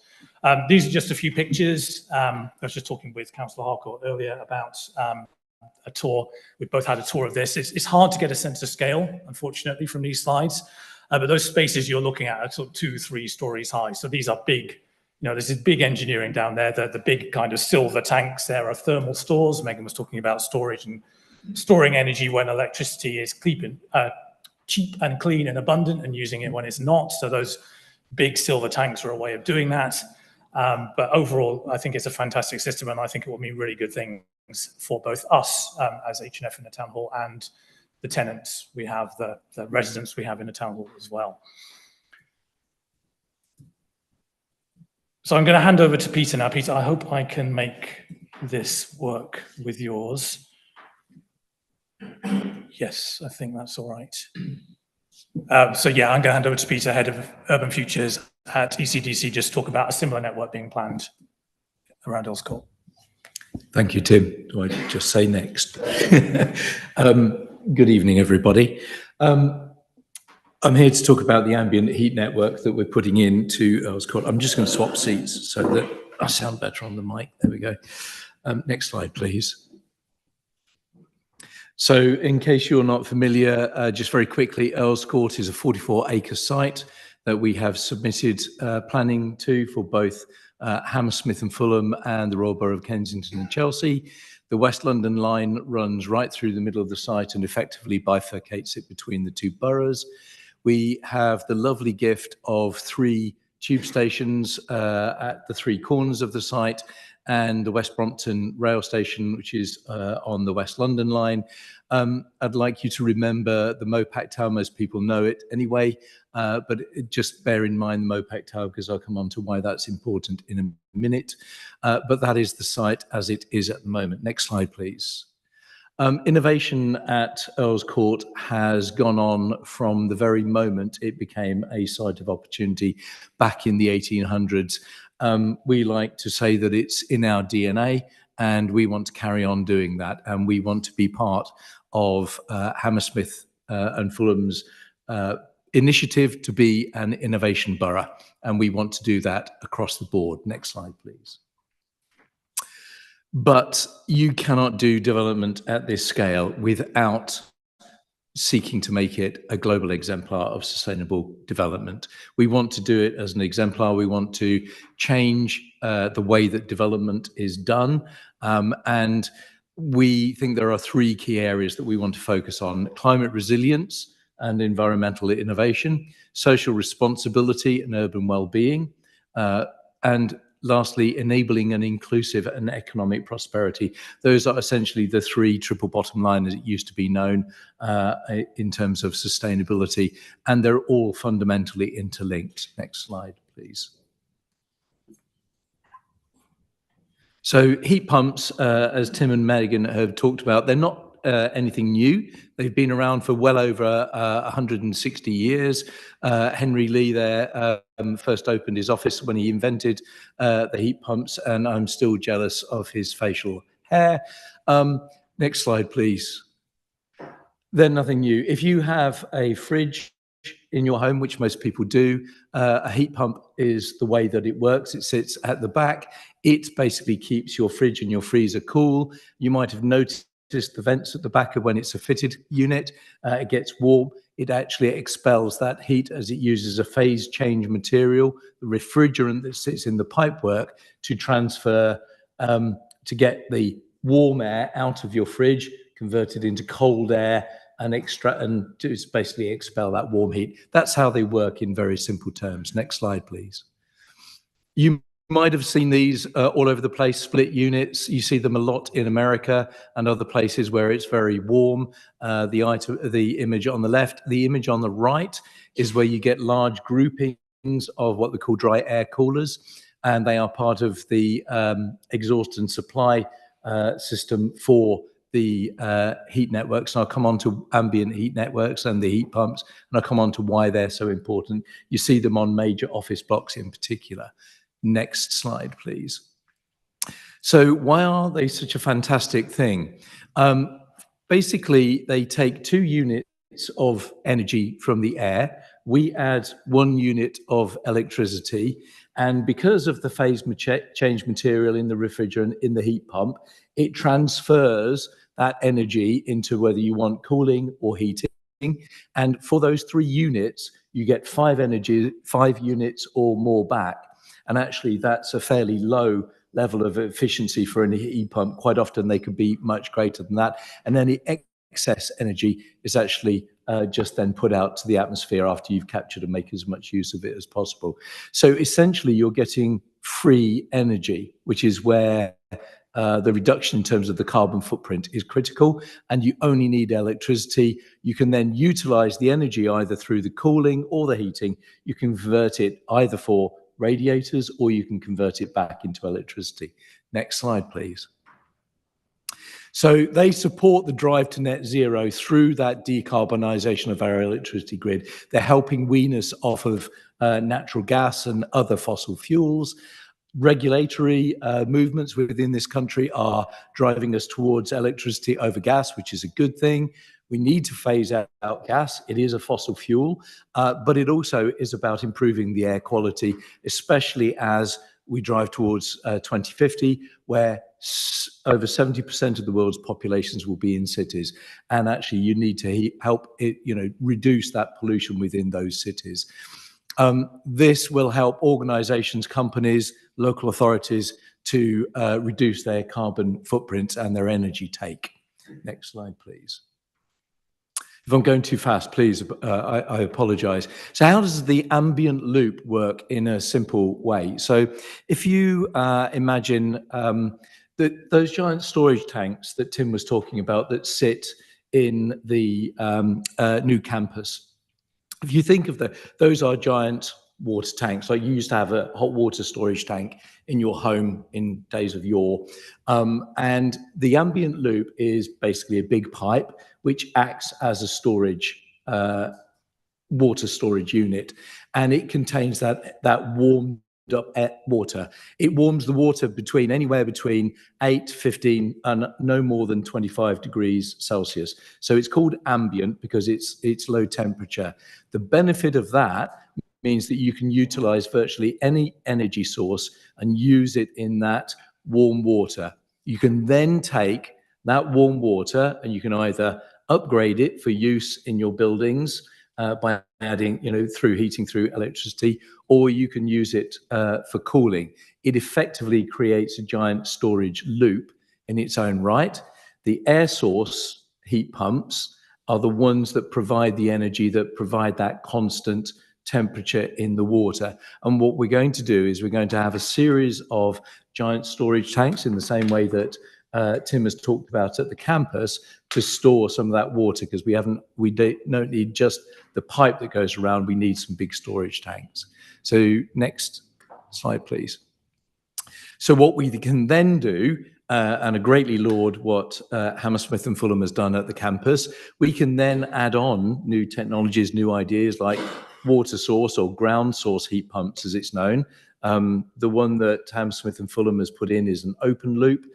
These are just a few pictures. I was just talking with Councillor Harcourt earlier about a tour. We've both had a tour of this. It's hard to get a sense of scale, unfortunately, from these slides, but those spaces you're looking at are sort of 2-3 stories high. So these are big, this is big engineering down there. The big kind of silver tanks there are thermal stores. Megan was talking about storage and storing energy when electricity is cheap and clean and abundant, and using it when it's not. So those big silver tanks are a way of doing that. But overall, I think it's a fantastic system, and I think it will mean really good things for both us as H&F in the town hall and the tenants we have, the residents we have in the town hall as well. So I'm going to hand over to Peter now. Peter, I hope I can make this work with yours. Yes, I think that's all right. So yeah, I'm going to hand over to Peter, Head of Urban Futures at ECDC, just talk about a similar network being planned around Earls Court. Thank you, Tim. Do I just say next? Good evening, everybody. I'm here to talk about the ambient heat network that we're putting into Earls Court. I'm just going to swap seats so that I sound better on the mic. There we go. Next slide, please. So in case you're not familiar, just very quickly, Earls Court is a 44-acre site that we have submitted planning to for both Hammersmith and Fulham and the Royal Borough of Kensington and Chelsea. The West London line runs right through the middle of the site and effectively bifurcates it between the two boroughs. We have the lovely gift of 3 tube stations at the 3 corners of the site, and the West Brompton rail station, which is on the West London line. I'd like you to remember the Mopac Tower. Most people know it anyway, but just bear in mind the Mopac Tower, because I'll come on to why that's important in a minute. But that is the site as it is at the moment. Next slide, please. Innovation at Earls Court has gone on from the very moment it became a site of opportunity back in the 1800s. We like to say that it's in our DNA, and we want to carry on doing that, and we want to be part of Hammersmith and Fulham's initiative to be an innovation borough, and we want to do that across the board. Next slide, please. But you cannot do development at this scale without seeking to make it a global exemplar of sustainable development. We want to do it as an exemplar. We want to change the way that development is done. And we think there are 3 key areas that we want to focus on: climate resilience and environmental innovation, social responsibility and urban well-being, and lastly, enabling an inclusive and economic prosperity. Those are essentially the 3 triple bottom line as it used to be known in terms of sustainability, and they're all fundamentally interlinked. Next slide, please. So heat pumps, as Tim and Megan have talked about, they're not anything new. They've been around for well over 160 years. Henry Lee there first opened his office when he invented the heat pumps, and I'm still jealous of his facial hair. Next slide, please. They're nothing new. If you have a fridge in your home, which most people do, a heat pump is the way that it works. It sits at the back. It basically keeps your fridge and your freezer cool. You might have noticed the vents at the back of when it's a fitted unit. It gets warm. It actually expels that heat as it uses a phase change material, the refrigerant that sits in the pipework, to transfer, to get the warm air out of your fridge, convert it into cold air, and extract, and just basically expel that warm heat. That's how they work in very simple terms. Next slide, please. You might have seen these all over the place, split units. You see them a lot in America and other places where it's very warm. The image on the left. The image on the right is where you get large groupings of what we call dry air coolers, and they are part of the exhaust and supply system for the heat networks. And I'll come on to ambient heat networks and the heat pumps, and I'll come on to why they're so important. You see them on major office blocks in particular. Next slide, please. So why are they such a fantastic thing? Basically, they take 2 units of energy from the air. We add 1 unit of electricity. And because of the phase change material in the refrigerant in the heat pump, it transfers that energy into whether you want cooling or heating. And for those 3 units, you get 5 units or more back. And actually, that's a fairly low level of efficiency for a heat pump. Quite often, they could be much greater than that. And any excess energy is actually just then put out to the atmosphere after you've captured and make as much use of it as possible. So essentially, you're getting free energy, which is where the reduction in terms of the carbon footprint is critical, and you only need electricity. You can then utilize the energy either through the cooling or the heating. You can convert it either for radiators, or you can convert it back into electricity. Next slide, please. So they support the drive to net zero through that decarbonisation of our electricity grid. They're helping wean us off of natural gas and other fossil fuels. Regulatory movements within this country are driving us towards electricity over gas, which is a good thing. We need to phase out gas. It is a fossil fuel, but it also is about improving the air quality, especially as we drive towards 2050, where over 70% of the world's populations will be in cities. And actually, you need to help it, reduce that pollution within those cities. This will help organizations, companies, local authorities to reduce their carbon footprints and their energy take. Next slide, please. If I'm going too fast, please, I apologize. So how does the ambient loop work in a simple way? So if you imagine those giant storage tanks that Tim was talking about that sit in the new campus, if you think of those are giant water tanks, like you used to have a hot water storage tank in your home in days of yore. And the ambient loop is basically a big pipe which acts as a storage, water storage unit. And it contains that warmed up water. It warms the water anywhere between 8, 15 and no more than 25 degrees Celsius. So it's called ambient because it's low temperature. The benefit of that means that you can utilize virtually any energy source and use it in that warm water. You can then take that warm water and you can either upgrade it for use in your buildings by adding, through heating, through electricity, or you can use it for cooling. It effectively creates a giant storage loop in its own right. The air source heat pumps are the ones that provide the energy, that provide that constant temperature in the water. And what we're going to do is we're going to have a series of giant storage tanks in the same way that Tim has talked about at the campus to store some of that water, because we don't need just the pipe that goes around, we need some big storage tanks. So next slide, please. So what we can then do, and I greatly laud what Hammersmith and Fulham has done at the campus, we can then add on new technologies, new ideas like water source or ground source heat pumps, as it's known. The one that Hammersmith and Fulham has put in is an open loop.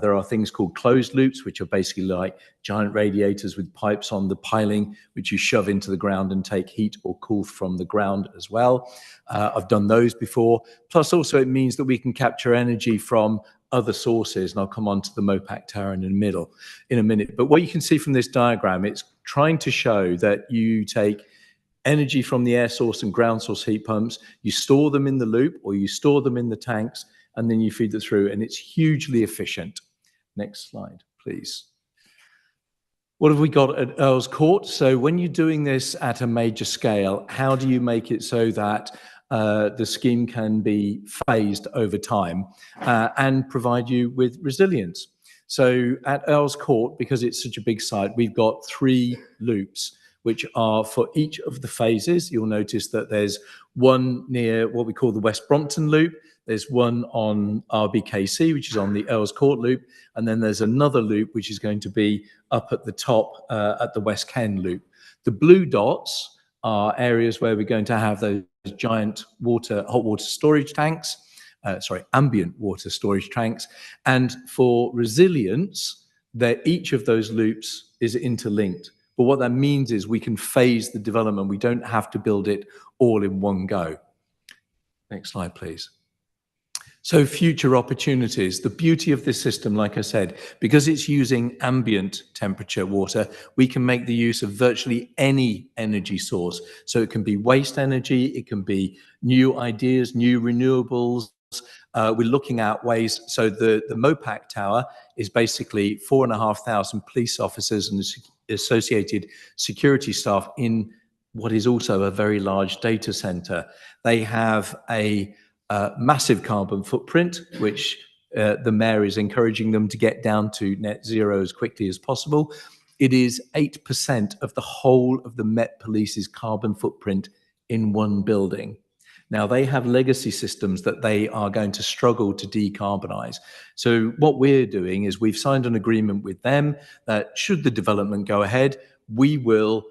There are things called closed loops, which are basically like giant radiators with pipes on the piling, which you shove into the ground and take heat or cool from the ground as well. I've done those before. Plus also it means that we can capture energy from other sources, and I'll come on to the MOPAC tower in a minute. But what you can see from this diagram, it's trying to show that you take energy from the air source and ground source heat pumps, you store them in the loop or you store them in the tanks, and then you feed it through, and it's hugely efficient. Next slide, please. What have we got at Earl's Court? So when you're doing this at a major scale, how do you make it so that the scheme can be phased over time and provide you with resilience? So at Earl's Court, because it's such a big site, we've got 3 loops, which are for each of the phases. You'll notice that there's one near what we call the West Brompton loop. There's one on RBKC, which is on the Earl's Court loop. And then there's another loop, which is going to be up at the top at the West Ken loop. The blue dots are areas where we're going to have those giant hot water storage tanks, ambient water storage tanks. And for resilience, each of those loops is interlinked. But what that means is we can phase the development. We don't have to build it all in one go. Next slide, please. So future opportunities. The beauty of this system, like I said, because it's using ambient temperature water, we can make the use of virtually any energy source. So it can be waste energy, it can be new ideas, new renewables. We're looking at ways, so the MOPAC tower is basically 4,500 police officers and associated security staff in what is also a very large data center. They have a massive carbon footprint, which the mayor is encouraging them to get down to net zero as quickly as possible. It is 8% of the whole of the Met Police's carbon footprint in one building. Now, they have legacy systems that they are going to struggle to decarbonize. So what we're doing is we've signed an agreement with them that should the development go ahead, we will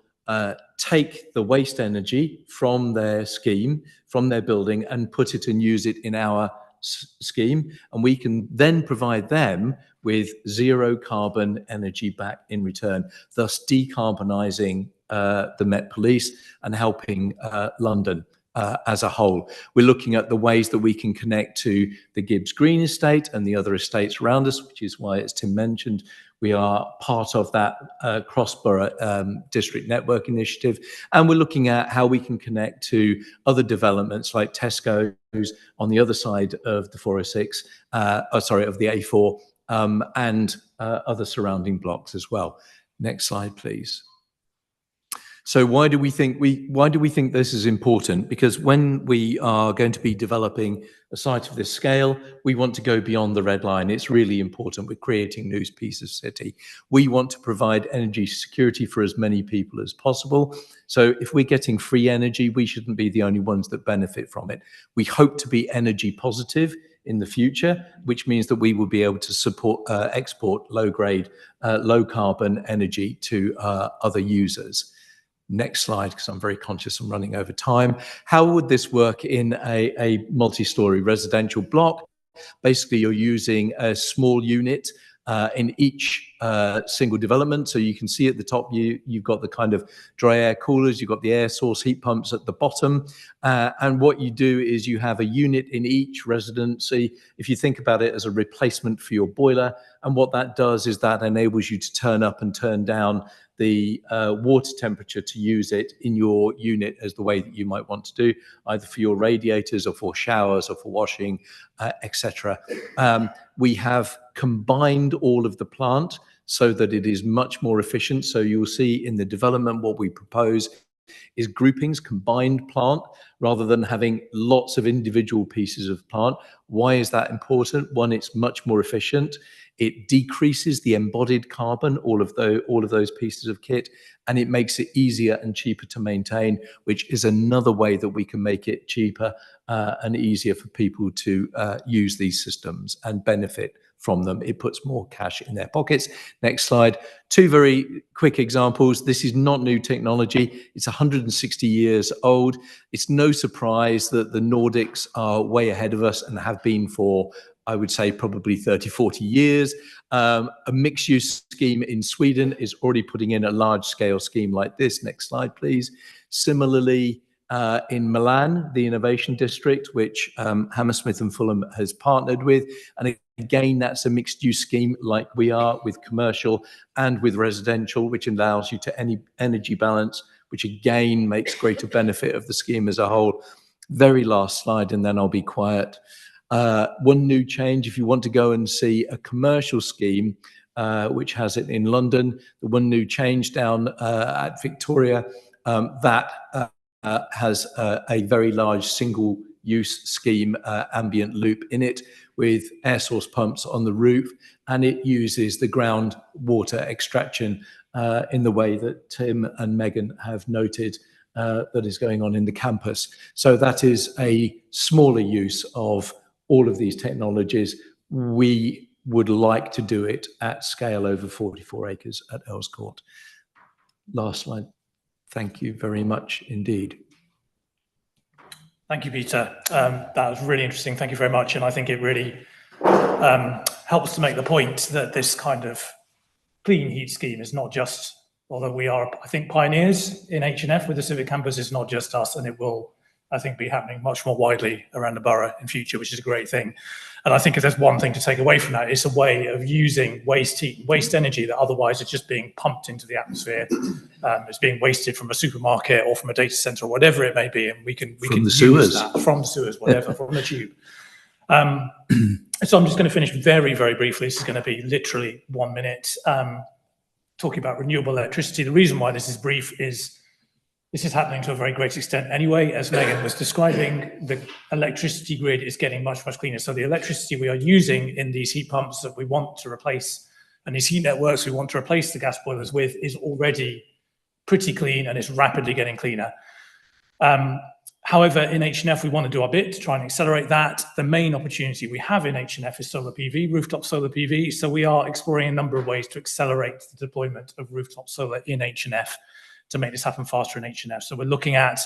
take the waste energy from their scheme, from their building, and put it and use it in our scheme. And we can then provide them with zero carbon energy back in return, thus decarbonizing the Met Police and helping London as a whole. We're looking at the ways that we can connect to the Gibbs Green estate and the other estates around us, which is why, as Tim mentioned, We are part of that cross-borough district network initiative, and we're looking at how we can connect to other developments like Tesco's on the other side of the 406, of the A4, and other surrounding blocks as well. Next slide, please. So why do we think this is important? Because when we are going to be developing a site of this scale, we want to go beyond the red line. It's really important. We're creating new piece of city. We want to provide energy security for as many people as possible. So if we're getting free energy, we shouldn't be the only ones that benefit from it. We hope to be energy positive in the future, which means that we will be able to support export low-grade, low-carbon energy to other users. Next slide, because I'm very conscious I'm running over time. How would this work in a multi-story residential block? Basically, you're using a small unit in each single development. So you can see at the top, you've got the kind of dry air coolers, you've got the air source heat pumps at the bottom. And what you do is you have a unit in each residency, if you think about it as a replacement for your boiler. And what that does is that enables you to turn up and turn down the water temperature to use it in your unit as the way that you might want to do, either for your radiators or for showers or for washing, etc. We have combined all of the plant so that it is much more efficient. So you'll see in the development what we propose is groupings, combined plant, rather than having lots of individual pieces of plant. Why is that important? One, it's much more efficient. It decreases the embodied carbon, all of those pieces of kit, and it makes it easier and cheaper to maintain, which is another way that we can make it cheaper and easier for people to use these systems and benefit from them. It puts more cash in their pockets. Next slide. Two very quick examples. This is not new technology. It's 160 years old. It's no surprise that the Nordics are way ahead of us and have been for, I would say, probably 30, 40 years. A mixed-use scheme in Sweden is already putting in a large-scale scheme like this. Next slide, please. Similarly, in Milan, the Innovation District, which Hammersmith and Fulham has partnered with. And again, that's a mixed-use scheme like we are with commercial and with residential, which allows you to energy balance, which again makes greater benefit of the scheme as a whole. Very last slide, and then I'll be quiet. One new change, if you want to go and see a commercial scheme, which has it in London, the one new change down at Victoria, that has a very large single-use scheme, ambient loop in it, with air source pumps on the roof, and it uses the groundwater extraction in the way that Tim and Megan have noted that is going on in the campus. So that is a smaller use of all of these technologies. We would like to do it at scale over 44 acres at Earls Court. Last slide. Thank you very much indeed. Thank you, Peter. That was really interesting. Thank you very much. And I think it really helps to make the point that this kind of clean heat scheme is not just, although we are, I think, pioneers in H&F with the Civic Campus, it's not just us, and it will, I think, be happening much more widely around the borough in future, which is a great thing. And I think if there's one thing to take away from that, it's a way of using waste heat, waste energy that otherwise is just being pumped into the atmosphere. It's being wasted from a supermarket or from a data center or whatever it may be, and we can use that from the sewers, whatever, from the tube. So I'm just going to finish very, very briefly. This is going to be literally 1 minute, talking about renewable electricity. The reason why this is brief is this is happening to a very great extent anyway. As Megan was describing, the electricity grid is getting much, much cleaner. So the electricity we are using in these heat pumps that we want to replace, and these heat networks we want to replace the gas boilers with, is already pretty clean, and it's rapidly getting cleaner. However, in H&F, we want to do our bit to try and accelerate that. The main opportunity we have in H&F is solar PV, rooftop solar PV. So we are exploring a number of ways to accelerate the deployment of rooftop solar in H&F to make this happen faster in H&F. So we're looking at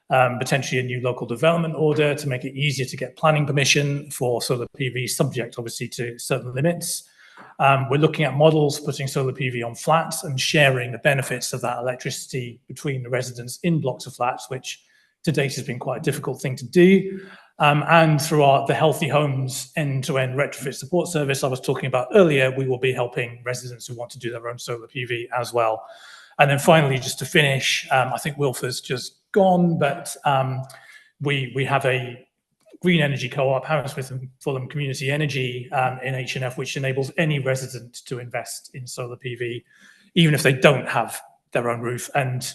potentially a new local development order to make it easier to get planning permission for solar PV, subject obviously to certain limits. We're looking at models putting solar PV on flats and sharing the benefits of that electricity between the residents in blocks of flats, which to date has been quite a difficult thing to do. And through the Healthy Homes end-to-end retrofit support service I was talking about earlier, we will be helping residents who want to do their own solar PV as well. And then finally, just to finish, I think Wilfer's just gone, but we have a green energy co-op, Hammersmith and Fulham Community Energy in H&F, which enables any resident to invest in solar PV, even if they don't have their own roof. And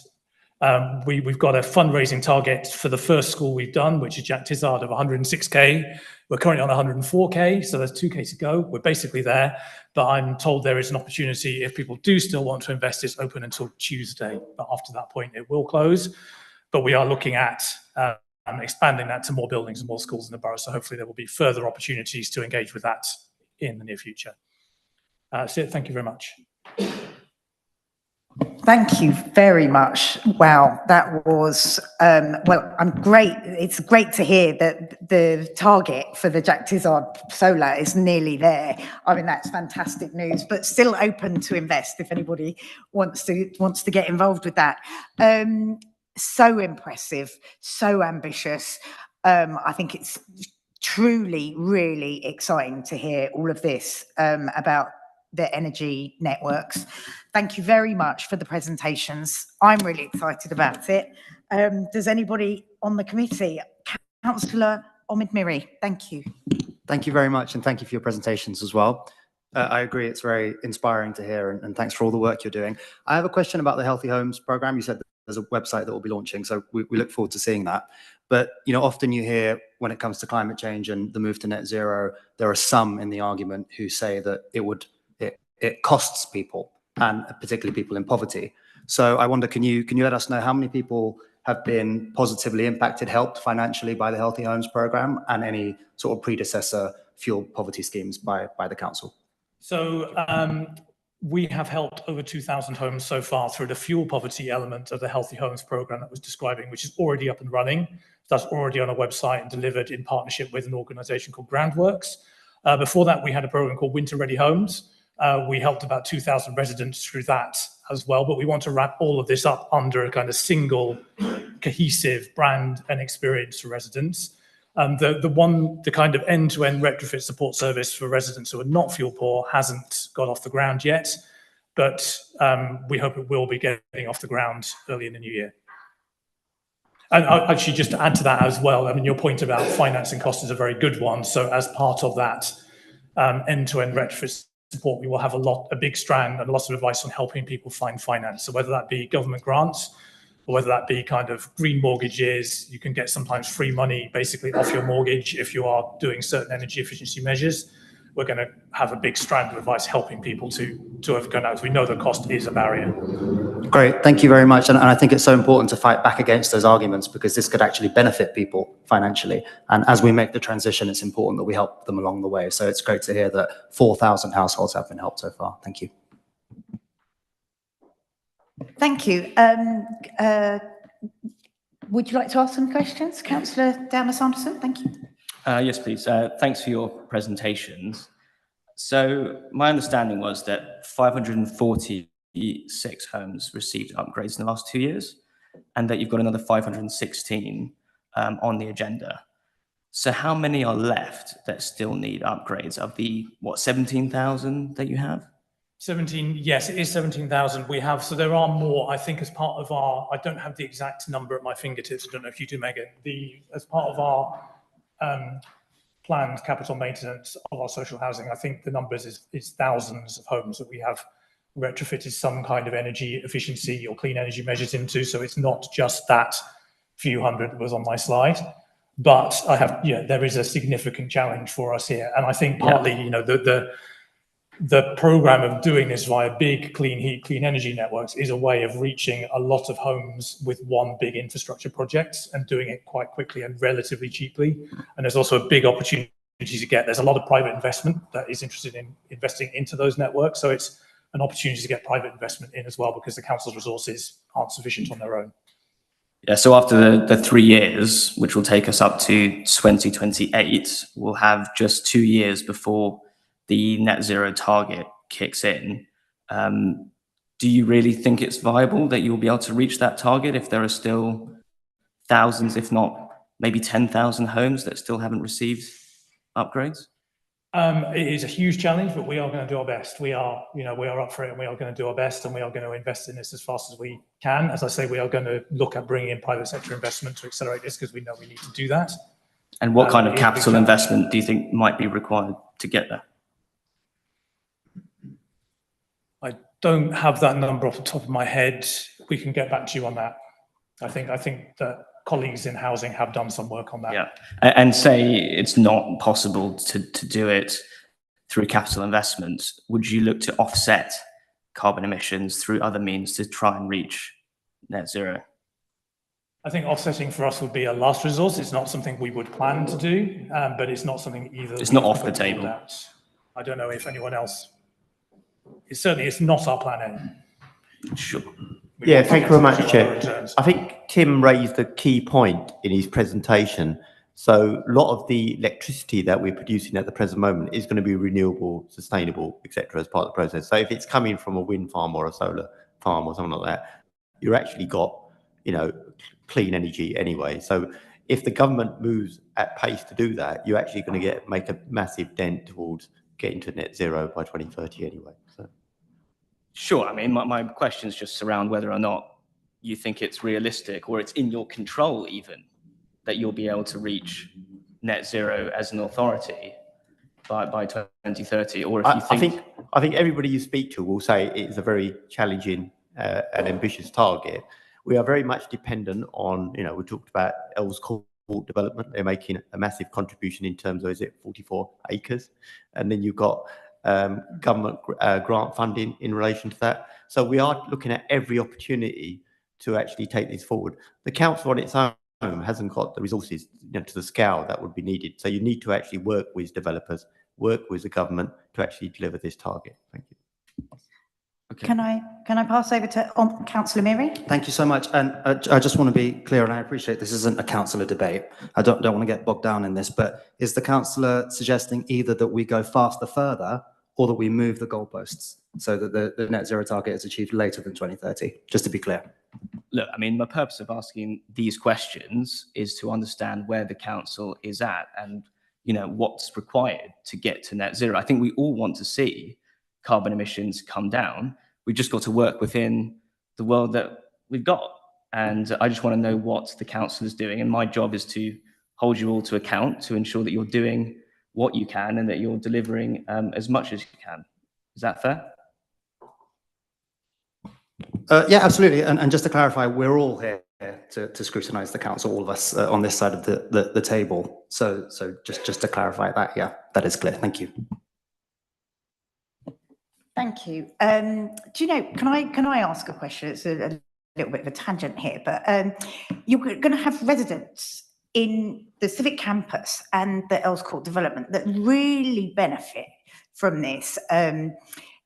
we've got a fundraising target for the first school we've done, which is Jack Tizard, of 106K. We're currently on 104K, so there's 2K to go. We're basically there, but I'm told there is an opportunity if people do still want to invest. It's open until Tuesday, but after that point it will close. But we are looking at expanding that to more buildings and more schools in the borough, so hopefully there will be further opportunities to engage with that in the near future. So thank you very much. Thank you very much. Wow, that was, well, I'm great. It's great to hear that the target for the Jack Tizard Solar is nearly there. I mean, that's fantastic news, but still open to invest if anybody wants to get involved with that. So impressive, so ambitious. I think it's truly, really exciting to hear all of this about the energy networks. Thank you very much for the presentations. I'm really excited about it. Does anybody on the committee? Councillor Omid Miri, thank you. Thank you very much, and thank you for your presentations as well. I agree, it's very inspiring to hear, and thanks for all the work you're doing. I have a question about the Healthy Homes programme. You said that there's a website that will be launching, so we look forward to seeing that. But you know, often you hear when it comes to climate change and the move to net zero, there are some in the argument who say that it costs people, and particularly people in poverty. So I wonder, can you let us know how many people have been positively impacted, helped financially by the Healthy Homes programme, and any sort of predecessor fuel poverty schemes by the council? So we have helped over 2,000 homes so far through the fuel poverty element of the Healthy Homes programme that I was describing, which is already up and running. That's already on a website and delivered in partnership with an organisation called Groundworks. Before that, we had a programme called Winter Ready Homes. We helped about 2,000 residents through that as well, but we want to wrap all of this up under a kind of single cohesive brand and experience for residents. The kind of end-to-end retrofit support service for residents who are not fuel poor hasn't got off the ground yet, but we hope it will be getting off the ground early in the new year. And actually, just to add to that as well, I mean, your point about financing costs is a very good one. So as part of that end-to-end retrofit support, we will have a big strand and lots of advice on helping people find finance. So whether that be government grants, or whether that be kind of green mortgages, you can get sometimes free money basically off your mortgage if you are doing certain energy efficiency measures. We're going to have a big strand of advice helping people to overcome that, because we know the cost is a barrier. Great, thank you very much. And I think it's so important to fight back against those arguments, because this could actually benefit people financially. And as we make the transition, it's important that we help them along the way. So it's great to hear that 4,000 households have been helped so far. Thank you. Thank you. Would you like to ask some questions, Councillor Downer-Sanderson? Thank you. Yes, please. Thanks for your presentations. So my understanding was that 546 homes received upgrades in the last 2 years, and that you've got another 516 on the agenda. So how many are left that still need upgrades of the, 17,000 that you have? 17, yes, it is 17,000 we have. So there are more, I think, as part of our, I don't have the exact number at my fingertips. I don't know if you do, Megan. As part of our planned capital maintenance of our social housing, I think the numbers is thousands of homes that we have retrofitted some kind of energy efficiency or clean energy measures into. So it's not just that few hundred that was on my slide, but there is a significant challenge for us here. And I think partly, the program of doing this via big clean heat, clean energy networks is a way of reaching a lot of homes with one big infrastructure project and doing it quite quickly and relatively cheaply. And there's also a big opportunity to get, there's a lot of private investment that is interested in investing into those networks. So it's an opportunity to get private investment in as well, because the council's resources aren't sufficient on their own. Yeah, so after the 3 years, which will take us up to 2028, we'll have just 2 years before the net zero target kicks in. Do you really think it's viable that you'll be able to reach that target if there are still thousands, if not maybe 10,000 homes that still haven't received upgrades? It is a huge challenge, but we are going to do our best. We are up for it, and we are going to do our best, and we are going to invest in this as fast as we can. As I say, we are going to look at bringing in private sector investment to accelerate this because we know we need to do that. And what kind of capital investment do you think might be required to get there? I don't have that number off the top of my head. We can get back to you on that. I think that colleagues in housing have done some work on that. Yeah, and say it's not possible to do it through capital investment, would you look to offset carbon emissions through other means to try and reach net zero? I think offsetting for us would be a last resort. It's not something we would plan to do, but it's not something either. It's not off the table. I don't know if anyone else. It's not our plan A. Sure. Yeah, thank you very much, Chair. I think Tim raised a key point in his presentation. So a lot of the electricity that we're producing at the present moment is going to be renewable, sustainable, etc., as part of the process. So if it's coming from a wind farm or a solar farm or something like that, you're actually got, clean energy anyway. So if the government moves at pace to do that, you're actually going to make a massive dent towards getting to net zero by 2030 anyway. So. Sure. I mean, my questions just surround whether or not you think it's realistic or it's in your control even that you'll be able to reach net zero as an authority by 2030, or if you think... I think everybody you speak to will say it is a very challenging and ambitious target. We are very much dependent on, we talked about Earls Court development. They're making a massive contribution in terms of, 44 acres? And then you've got government grant funding in relation to that. So we are looking at every opportunity to actually take this forward. The council on its own hasn't got the resources to the scale that would be needed. So you need to actually work with developers, work with the government to actually deliver this target. Thank you. Okay. Can I pass over to Councillor Meary? Thank you so much. And I just want to be clear, and I appreciate this isn't a councillor debate. I don't want to get bogged down in this, but is the councillor suggesting either that we go faster further or that we move the goalposts so that the net zero target is achieved later than 2030? Just to be clear. Look, I mean, the purpose of asking these questions is to understand where the council is at and, what's required to get to net zero. I think we all want to see carbon emissions come down. We've just got to work within the world that we've got. And I just want to know what the council is doing. And my job is to hold you all to account to ensure that you're doing what you can and that you're delivering as much as you can. Is that fair? Yeah, absolutely. And just to clarify, we're all here to scrutinise the council, all of us on this side of the table. So just to clarify that, yeah, that is clear. Thank you. Thank you. Do you know, can I ask a question? It's a little bit of a tangent here, but you're going to have residents in the civic campus and the Earls Court development that really benefit from this.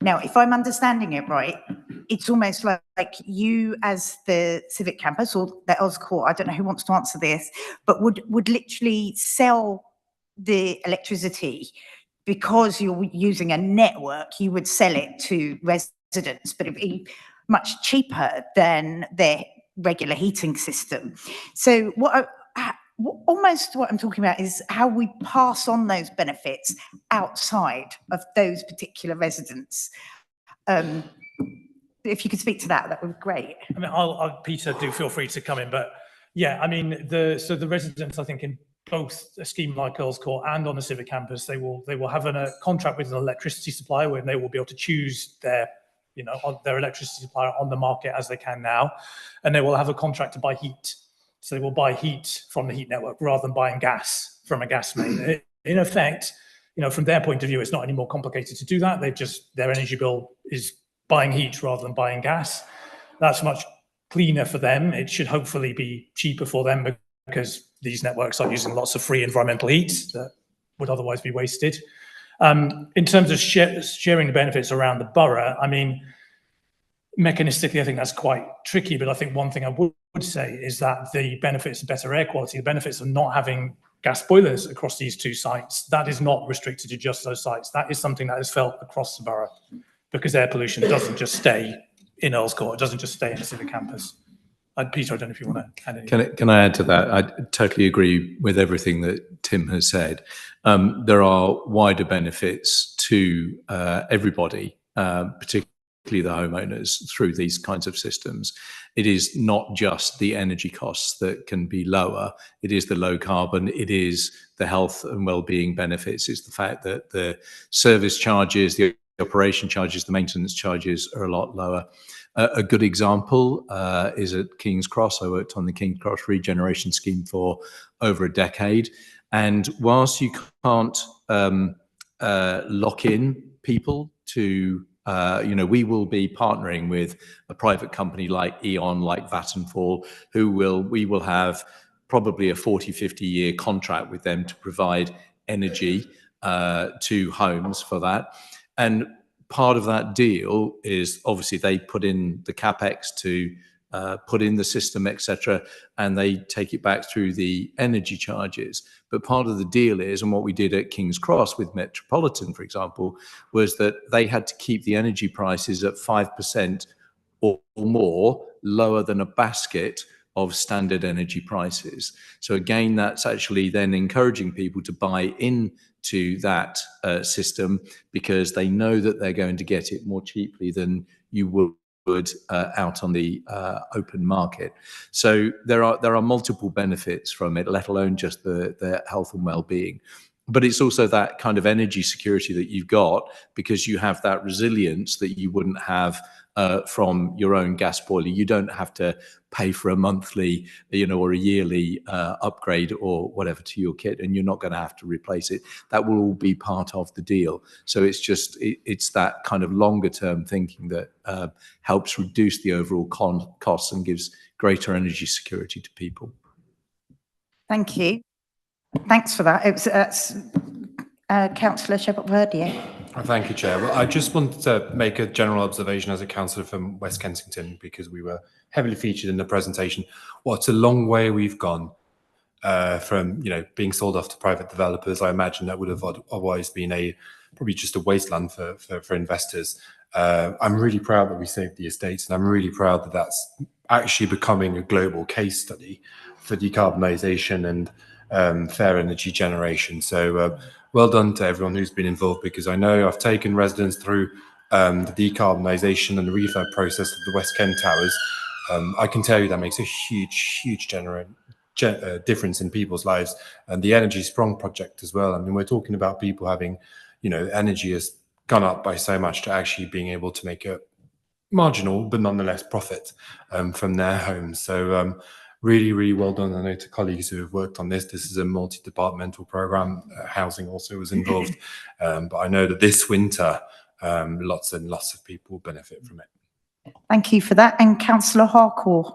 Now, if I'm understanding it right, it's almost like you as the civic campus or the Earls Court, I don't know who wants to answer this, but would literally sell the electricity because you're using a network. You would sell it to residents, but it'd be much cheaper than their regular heating system. So almost what I'm talking about is how we pass on those benefits outside of those particular residents. If you could speak to that, that would be great. I mean, Peter, do feel free to come in, but yeah, I mean, the residents, I think, in both a scheme like Earls Court and on the civic campus, they will have a contract with an electricity supplier where they will be able to choose their electricity supplier on the market as they can now, and they will have a contract to buy heat. So they will buy heat from the heat network rather than buying gas from a gas main. In effect, from their point of view, it's not any more complicated to do that. Their energy bill is buying heat rather than buying gas. That's much cleaner for them. It should hopefully be cheaper for them because these networks are using lots of free environmental heat that would otherwise be wasted. In terms of sharing the benefits around the borough, I mean, mechanistically, I think that's quite tricky, but I think one thing I would say is that the benefits of better air quality, the benefits of not having gas boilers across these two sites, that is not restricted to just those sites. That is something that is felt across the borough because air pollution doesn't just stay in Earls Court, it doesn't just stay in the civic campus. Peter, I don't know if you want to add anything. Can I add to that? I totally agree with everything that Tim has said. There are wider benefits to everybody, particularly the homeowners, through these kinds of systems. It is not just the energy costs that can be lower. It is the low carbon. It is the health and well-being benefits. It's the fact that the service charges, the operation charges, the maintenance charges are a lot lower. A good example is at King's Cross. I worked on the King's Cross regeneration scheme for over a decade. And whilst you can't lock in people to, we will be partnering with a private company like E.ON, like Vattenfall, we will have probably a 40, 50-year contract with them to provide energy to homes for that. And part of that deal is obviously they put in the capex to put in the system, etc., and they take it back through the energy charges. But part of the deal is, and what we did at King's Cross with Metropolitan, for example, was that they had to keep the energy prices at 5% or more lower than a basket of standard energy prices. So again, that's actually then encouraging people to buy into that system, because they know that they're going to get it more cheaply than you would out on the open market. So there are multiple benefits from it, let alone just the health and well-being. But it's also that kind of energy security that you've got, because you have that resilience that you wouldn't have from your own gas boiler. You don't have to pay for a monthly, or a yearly upgrade or whatever to your kit, and you're not going to have to replace it. That will all be part of the deal. So it's that kind of longer term thinking that helps reduce the overall costs and gives greater energy security to people. Thank you. Thanks for that. That's Councillor Shepherd-Verdier. Thank you, Chair. Well, I just wanted to make a general observation as a councillor from West Kensington, because we were heavily featured in the presentation. What a long way we've gone from being sold off to private developers. I imagine that would have otherwise been probably just a wasteland for investors. I'm really proud that we saved the estates, and I'm really proud that that's actually becoming a global case study for decarbonisation and fair energy generation. So well done to everyone who's been involved, because I know I've taken residents through the decarbonisation and the refurb process of the West Kent Towers. I can tell you that makes a huge difference in people's lives. And the Energy Sprong project as well. I mean, we're talking about people having, energy has gone up by so much to actually being able to make a marginal but nonetheless profit from their homes. So really well done. I know to colleagues who have worked on this. This is a multi-departmental program. Housing also was involved, but I know that this winter, lots and lots of people benefit from it. Thank you for that. And Councillor Harcourt.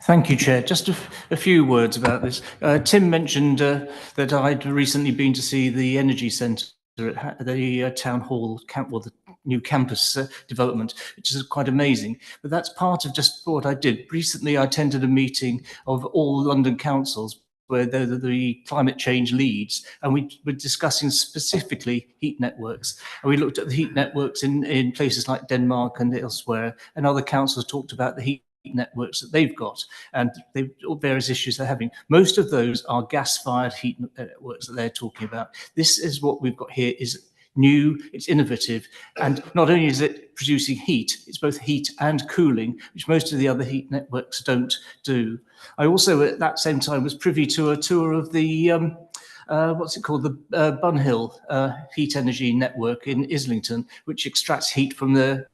Thank you, Chair. Just a few words about this. Tim mentioned that I'd recently been to see the energy centre at the town hall, the new campus development, which is quite amazing. But that's part of just what I did. Recently, I attended a meeting of all London councils where they're the climate change leads, and we were discussing specifically heat networks. And we looked at the heat networks in places like Denmark and elsewhere, and other councils talked about the heat networks that they've got and various issues they're having. Most of those are gas-fired heat networks that they're talking about. This is what we've got here is new, it's innovative, and not only is it producing heat, it's both heat and cooling, which most of the other heat networks don't do. I also at that same time was privy to a tour of the what's it called, the Bunhill heat energy network in Islington, which extracts heat from the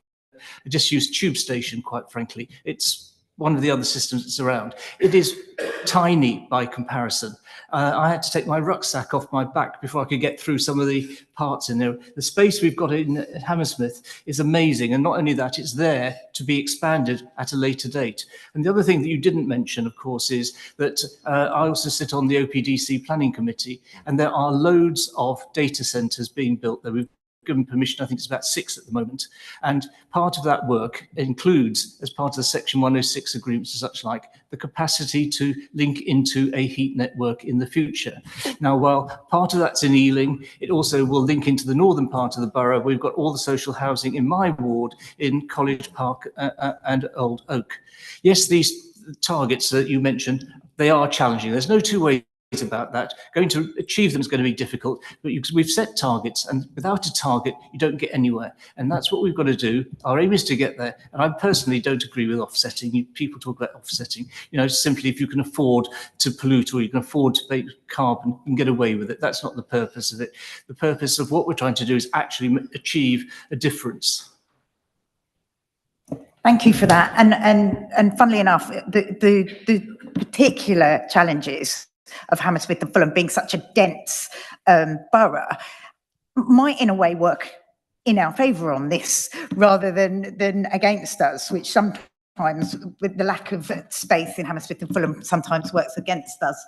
disused tube station. Quite frankly, it's one of the other systems that's around. It is tiny by comparison. I had to take my rucksack off my back before I could get through some of the parts in there. The space we've got in Hammersmith is amazing. And not only that, it's there to be expanded at a later date. And the other thing that you didn't mention, of course, is that I also sit on the OPDC planning committee, and there are loads of data centres being built there. We've given permission, I think it's about 6 at the moment. And part of that work includes, as part of the Section 106 agreements and such like, the capacity to link into a heat network in the future. Now, while part of that's in Ealing, it also will link into the northern part of the borough. We've got all the social housing in my ward in College Park and Old Oak. Yes, these targets that you mentioned, they are challenging. There's no two ways about that. Going to achieve them is going to be difficult, but we've set targets, and without a target, you don't get anywhere. And that's what we've got to do. Our aim is to get there. And I personally don't agree with offsetting. People talk about offsetting. You know, simply if you can afford to pollute or you can afford to make carbon and get away with it. That's not the purpose of it. The purpose of what we're trying to do is actually achieve a difference. Thank you for that. And funnily enough, the particular challenges of Hammersmith and Fulham being such a dense borough might in a way work in our favour on this rather than against us, which sometimes with the lack of space in Hammersmith and Fulham sometimes works against us.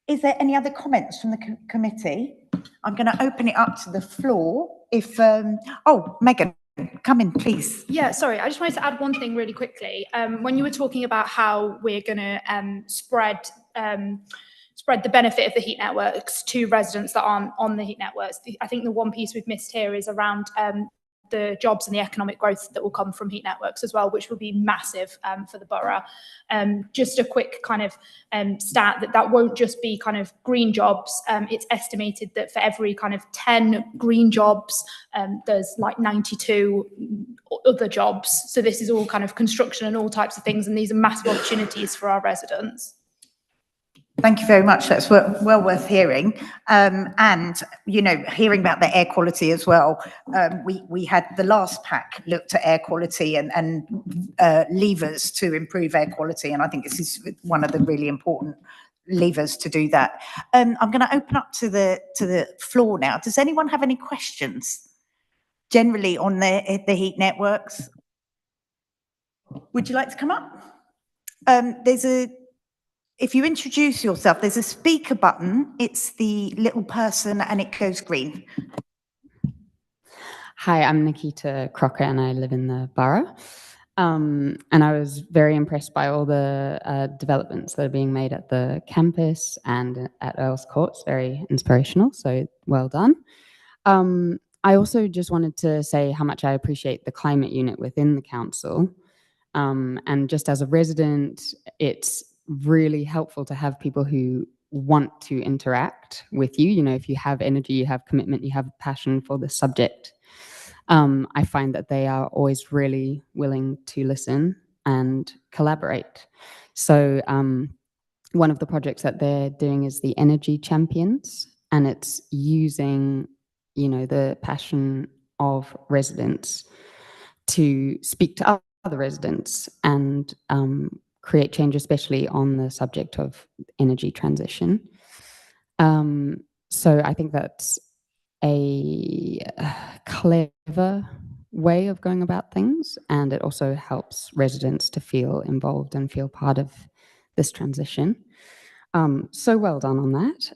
Is there any other comments from the committee? I'm going to open it up to the floor. If Megan, come in, please. Yeah, sorry, I just wanted to add one thing really quickly. When you were talking about how we're going to spread the benefit of the heat networks to residents that aren't on the heat networks, I think the one piece we've missed here is around the jobs and the economic growth that will come from heat networks as well, which will be massive for the borough. Just a quick kind of stat that won't just be kind of green jobs. It's estimated that for every kind of 10 green jobs, there's like 92 other jobs. So this is all kind of construction and all types of things, and these are massive opportunities for our residents. Thank you very much. That's well worth hearing. And, you know, hearing about the air quality as well. We had the last PAC looked at air quality and levers to improve air quality. And I think this is one of the really important levers to do that. I'm going to open up to the floor now. Does anyone have any questions generally on the heat networks? Would you like to come up? If you introduce yourself, there's a speaker button. It's the little person and it goes green. Hi, I'm Nikita Crocker and I live in the borough. And I was very impressed by all the developments that are being made at the campus and at Earl's Court. It's very inspirational, so well done. I also just wanted to say how much I appreciate the climate unit within the council. And just as a resident, it's really helpful to have people who want to interact with you. You know, if you have energy, you have commitment, you have passion for the subject. I find that they are always really willing to listen and collaborate. So one of the projects that they're doing is the Energy Champions, and it's using, you know, the passion of residents to speak to other residents and create change, especially on the subject of energy transition. So I think that's a clever way of going about things, and it also helps residents to feel involved and feel part of this transition. So well done on that.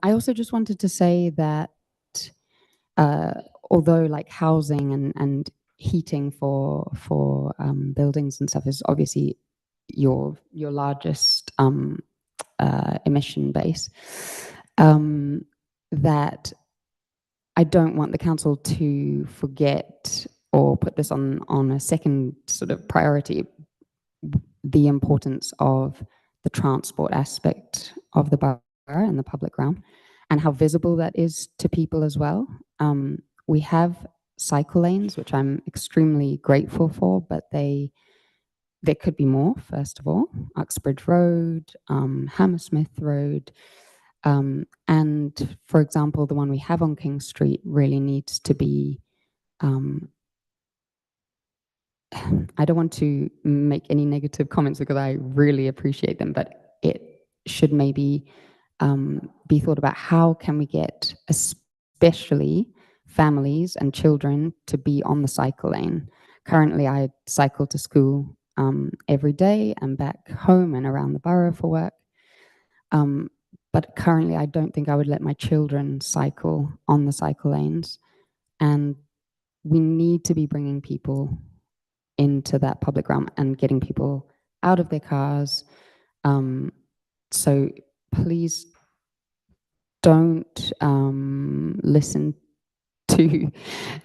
I also just wanted to say that although like housing and heating for buildings and stuff is obviously your largest emission base, that I don't want the council to forget or put this on a second sort of priority, the importance of the transport aspect of the borough and the public realm and how visible that is to people as well. We have cycle lanes, which I'm extremely grateful for, but there could be more, first of all. Uxbridge Road, Hammersmith Road, and for example, the one we have on King Street really needs to be, I don't want to make any negative comments because I really appreciate them, but it should maybe be thought about how can we get especially families and children to be on the cycle lane. Currently, I cycle to school every day and back home and around the borough for work. but currently I don't think I would let my children cycle on the cycle lanes. And we need to be bringing people into that public realm and getting people out of their cars. So please don't listen to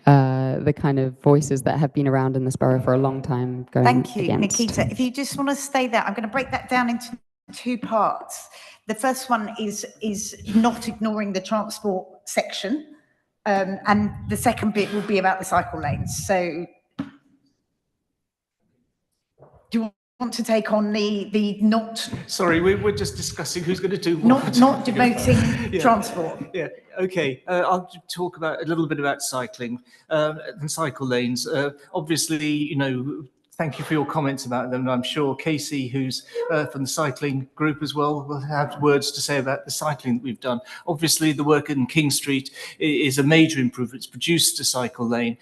the kind of voices that have been around in this borough for a long time going Thank you, against. Nikita. If you just want to stay there, I'm going to break that down into two parts. The first one is not ignoring the transport section, and the second bit will be about the cycle lanes. So do you want to take on the not... Sorry, we're just discussing who's going to do what. Not demoting transport. Yeah, okay. I'll talk about a little bit about cycling and cycle lanes. Obviously, you know, thank you for your comments about them. I'm sure Casey, who's from the cycling group as well, will have words to say about the cycling that we've done. Obviously, the work in King Street is a major improvement. It's produced a cycle lane.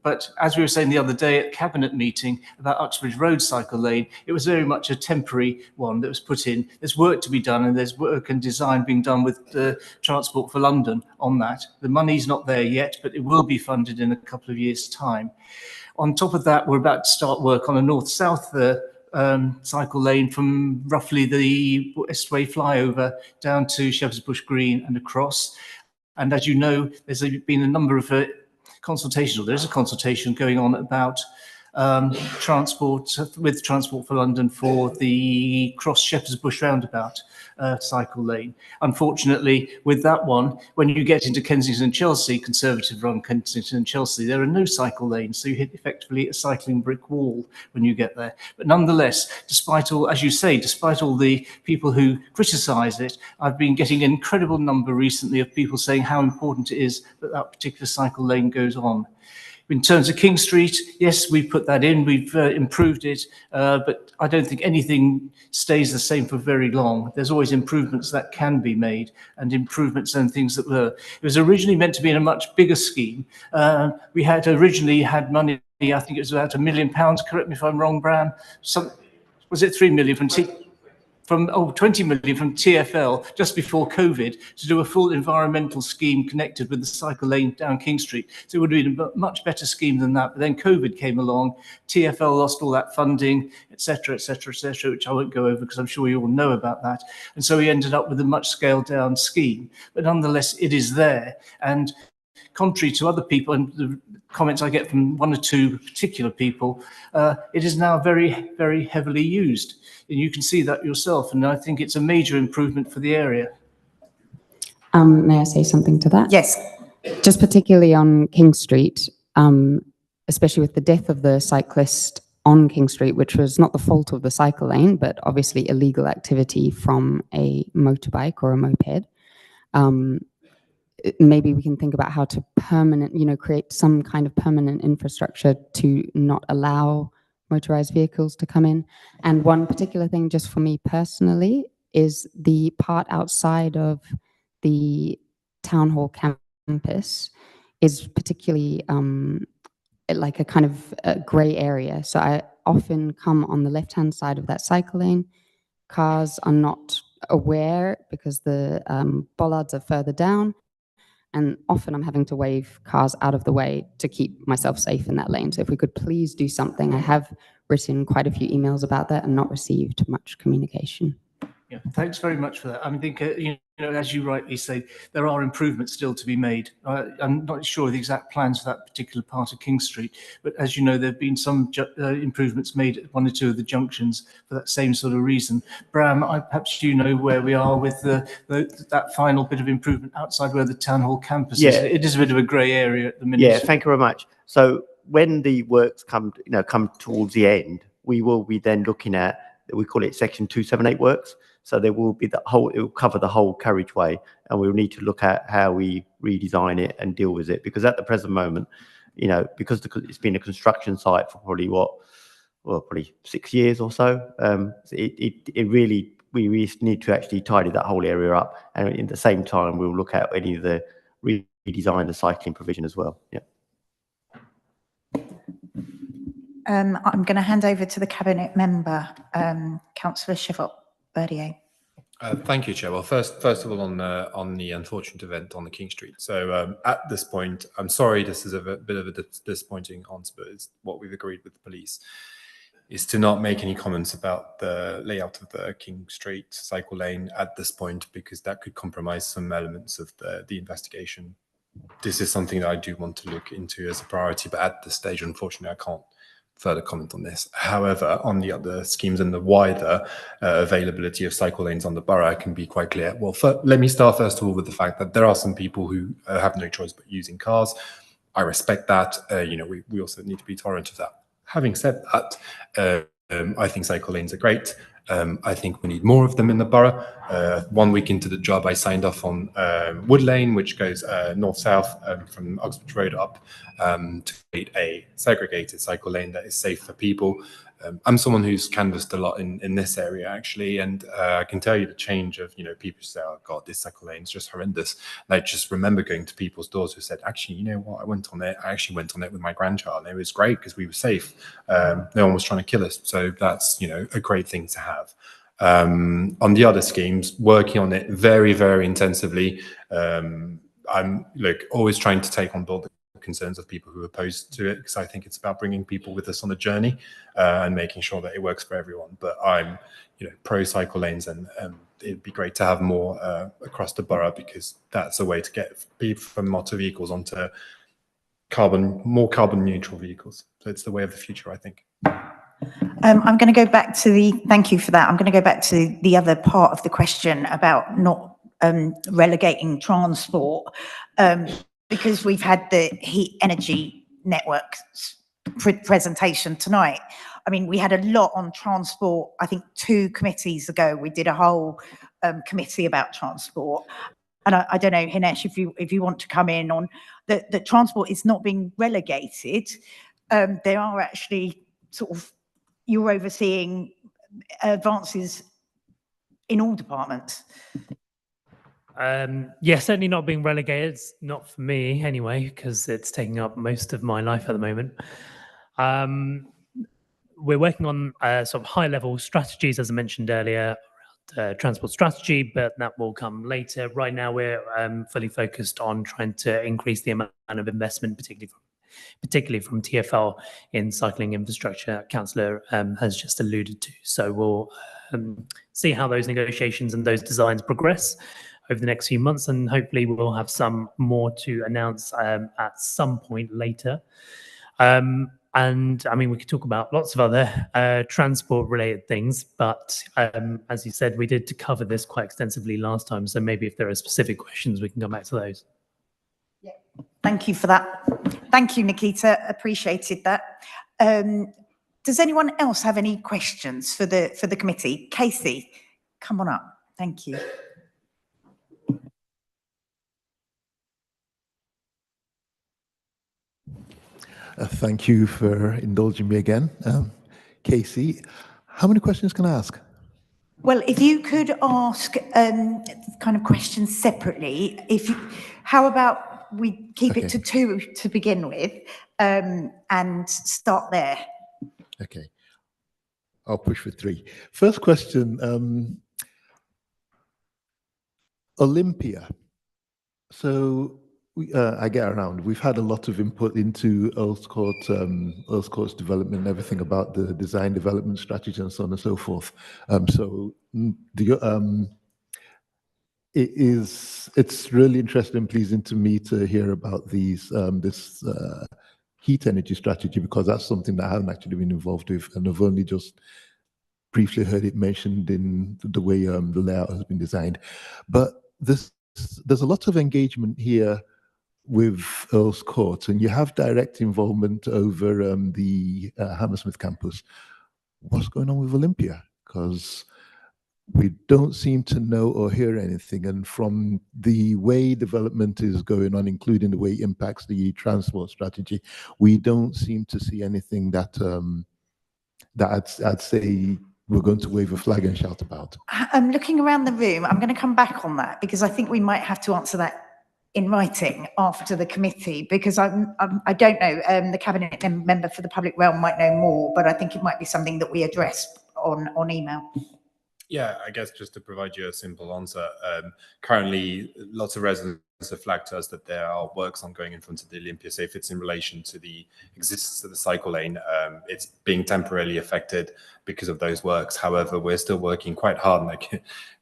But as we were saying the other day at Cabinet meeting about Uxbridge Road cycle lane, it was very much a temporary one that was put in. There's work to be done, and there's work and design being done with Transport for London on that. The money's not there yet, but it will be funded in a couple of years' time. On top of that, we're about to start work on a north-south cycle lane from roughly the Westway flyover down to Shepherd's Bush Green and across. And as you know, there's been a number of consultations, or there's a consultation going on about Transport for London for the cross Shepherd's Bush roundabout cycle lane. Unfortunately, with that one, when you get into Kensington and Chelsea, Conservative run Kensington and Chelsea, there are no cycle lanes, so you hit effectively a cycling brick wall when you get there. But nonetheless, despite all, as you say, despite all the people who criticise it, I've been getting an incredible number recently of people saying how important it is that that particular cycle lane goes on. In terms of King Street, yes, we've put that in, we've improved it, but I don't think anything stays the same for very long. There's always improvements that can be made, and improvements and things that were. It was originally meant to be in a much bigger scheme. We had originally had money, I think it was about £1 million, correct me if I'm wrong, Bram. Was it 3 million from 20 million from TfL just before COVID to do a full environmental scheme connected with the cycle lane down King Street. So it would have been a much better scheme than that. But then COVID came along, TfL lost all that funding, etc., etc., etc., which I won't go over because I'm sure you all know about that. And so we ended up with a much scaled down scheme. But nonetheless, it is there. And contrary to other people and the comments I get from one or two particular people, it is now very, very heavily used. And you can see that yourself, and I think it's a major improvement for the area. May I say something to that? Yes. Just particularly on King Street, especially with the death of the cyclist on King Street, which was not the fault of the cycle lane, but obviously illegal activity from a motorbike or a moped. Maybe we can think about how to create some kind of permanent infrastructure to not allow motorized vehicles to come in. And one particular thing just for me personally is the part outside of the town hall campus is particularly like a kind of a gray area. So I often come on the left-hand side of that cycle lane. Cars are not aware because the bollards are further down. And often I'm having to wave cars out of the way to keep myself safe in that lane. So if we could please do something. I have written quite a few emails about that and not received much communication. Yeah, thanks very much for that. I think, as you rightly say, there are improvements still to be made. I'm not sure of the exact plans for that particular part of King Street, but as you know, there have been some improvements made at one or two of the junctions for that same sort of reason. Bram, perhaps you know where we are with that final bit of improvement outside where the town hall campus is. It is a bit of a grey area at the minute. Yeah, thank you very much. So when the works come towards the end, we will be then looking at, we call it section 278 works. So there will be it will cover the whole carriageway, and we'll need to look at how we redesign it and deal with it. Because at the present moment, because it's been a construction site for probably 6 years or so, we really need to actually tidy that whole area up. And at the same time, we'll look at any of the redesign the cycling provision as well. Yeah. I'm going to hand over to the cabinet member, Councillor Chevot-Berdier. Thank you, Chair. Well, first of all, on the unfortunate event on the King Street. So at this point, I'm sorry, this is a bit of a disappointing answer, but it's what we've agreed with the police, is to not make any comments about the layout of the King Street cycle lane at this point, because that could compromise some elements of the investigation. This is something that I do want to look into as a priority, but at this stage, unfortunately, I can't further comment on this. However, on the other schemes and the wider availability of cycle lanes on the borough, I can be quite clear. Well, let me start first of all with the fact that there are some people who have no choice but using cars. I respect that. We also need to be tolerant of that. Having said that, I think cycle lanes are great. I think we need more of them in the borough. 1 week into the job, I signed off on Wood Lane, which goes north-south from Oxford Road up to create a segregated cycle lane that is safe for people. I'm someone who's canvassed a lot in this area, actually, and I can tell you the change of, people say, oh God, this cycle lane is just horrendous. And I just remember going to people's doors who said, actually, you know what, I actually went on it with my grandchild, and it was great because we were safe. No one was trying to kill us. So that's, a great thing to have. On the other schemes, working on it very, very intensively. I'm always trying to take on board the concerns of people who are opposed to it, because I think it's about bringing people with us on a journey and making sure that it works for everyone. But I'm, pro cycle lanes, and it'd be great to have more across the borough, because that's a way to get people from motor vehicles onto more carbon neutral vehicles. So it's the way of the future, I think. I'm going to go back to thank you for that. I'm going to go back to the other part of the question about not relegating transport, because we've had the heat energy network presentation tonight. I mean, we had a lot on transport. I think 2 committees ago, we did a whole committee about transport. And I don't know, Hinesh, if you want to come in on the transport is not being relegated. There are actually you're overseeing advances in all departments. Yeah, certainly not being relegated. It's not for me anyway, because it's taking up most of my life at the moment. We're working on sort of high-level strategies, as I mentioned earlier, around transport strategy, but that will come later. Right now, we're fully focused on trying to increase the amount of investment, particularly from TfL in cycling infrastructure. Councillor has just alluded to. So we'll see how those negotiations and those designs progress over the next few months, and hopefully we'll have some more to announce at some point later. And I mean, we could talk about lots of other transport-related things, but as you said, we did cover this quite extensively last time, so maybe if there are specific questions, we can come back to those. Yeah. Thank you for that. Thank you, Nikita. Appreciated that. Does anyone else have any questions for the committee? Casey, come on up. Thank you. Thank you for indulging me again. Casey, how many questions can I ask? Well, if you could ask kind of questions separately, how about we keep it to 2 to begin with and start there? Okay, I'll push for 3. First question, Olympia. So I get around. We've had a lot of input into Earl's Court's development, everything about the design development strategy and so on and so forth. It's really interesting and pleasing to me to hear about this heat energy strategy, because that's something that I haven't actually been involved with, and I've only just briefly heard it mentioned in the way the layout has been designed. But there's a lot of engagement here with Earl's Court, and you have direct involvement over the Hammersmith campus. What's going on with Olympia? Because we don't seem to know or hear anything, and from the way development is going on, including the way it impacts the transport strategy, we don't seem to see anything that I'd say we're going to wave a flag and shout about. I'm looking around the room. I'm going to come back on that, because I think we might have to answer that in writing after the committee, because I don't know, the cabinet member for the public realm might know more, but I think it might be something that we address on email. Yeah, I guess just to provide you a simple answer, currently lots of residents have flagged to us that there are works ongoing in front of the Olympia. So if it's in relation to the existence of the cycle lane, it's being temporarily affected because of those works. However, we're still working quite hard, and I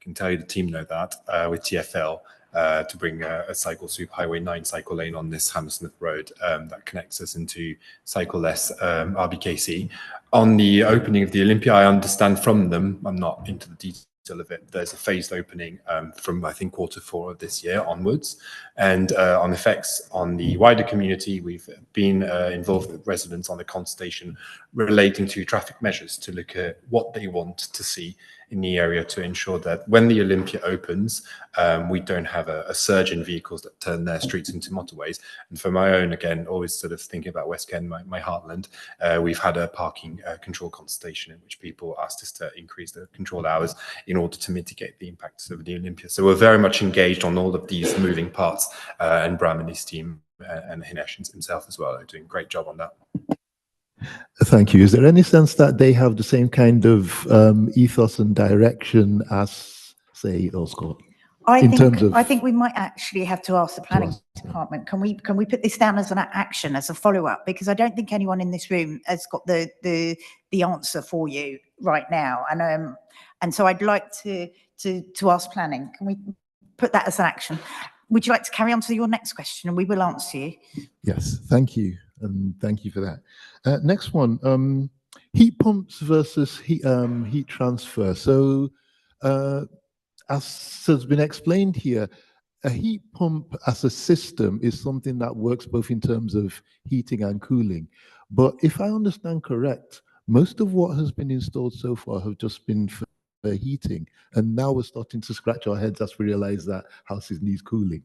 can tell you the team know that, with TfL, to bring a cycle swoop Highway 9 cycle lane on this Hammersmith road that connects us into cycle-less RBKC. On the opening of the Olympia, I understand from them, I'm not into the detail of it, there's a phased opening from, I think, Q4 of this year onwards. And on effects on the wider community, we've been involved with residents on the consultation relating to traffic measures to look at what they want to see in the area to ensure that when the Olympia opens, we don't have a surge in vehicles that turn their streets into motorways. And for my own, again, always sort of thinking about West Kent, my heartland, we've had a parking control consultation in which people asked us to increase the control hours in order to mitigate the impacts of the Olympia. So we're very much engaged on all of these moving parts, and Bram and his team, and Hinesh himself as well, are doing a great job on that. Thank you. Is there any sense that they have the same kind of ethos and direction as, say, Earlscourt? I think we might actually have to ask the planning department. Can we put this down as an action, as a follow-up? Because I don't think anyone in this room has got the answer for you right now. And so I'd like to ask planning. Can we put that as an action? Would you like to carry on to your next question, and we will answer you? Yes, thank you. And thank you for that. Next one, heat pumps versus heat transfer. So as has been explained here, a heat pump as a system is something that works both in terms of heating and cooling. But if I understand correct, most of what has been installed so far have just been for heating. And now we're starting to scratch our heads as we realize that houses need cooling.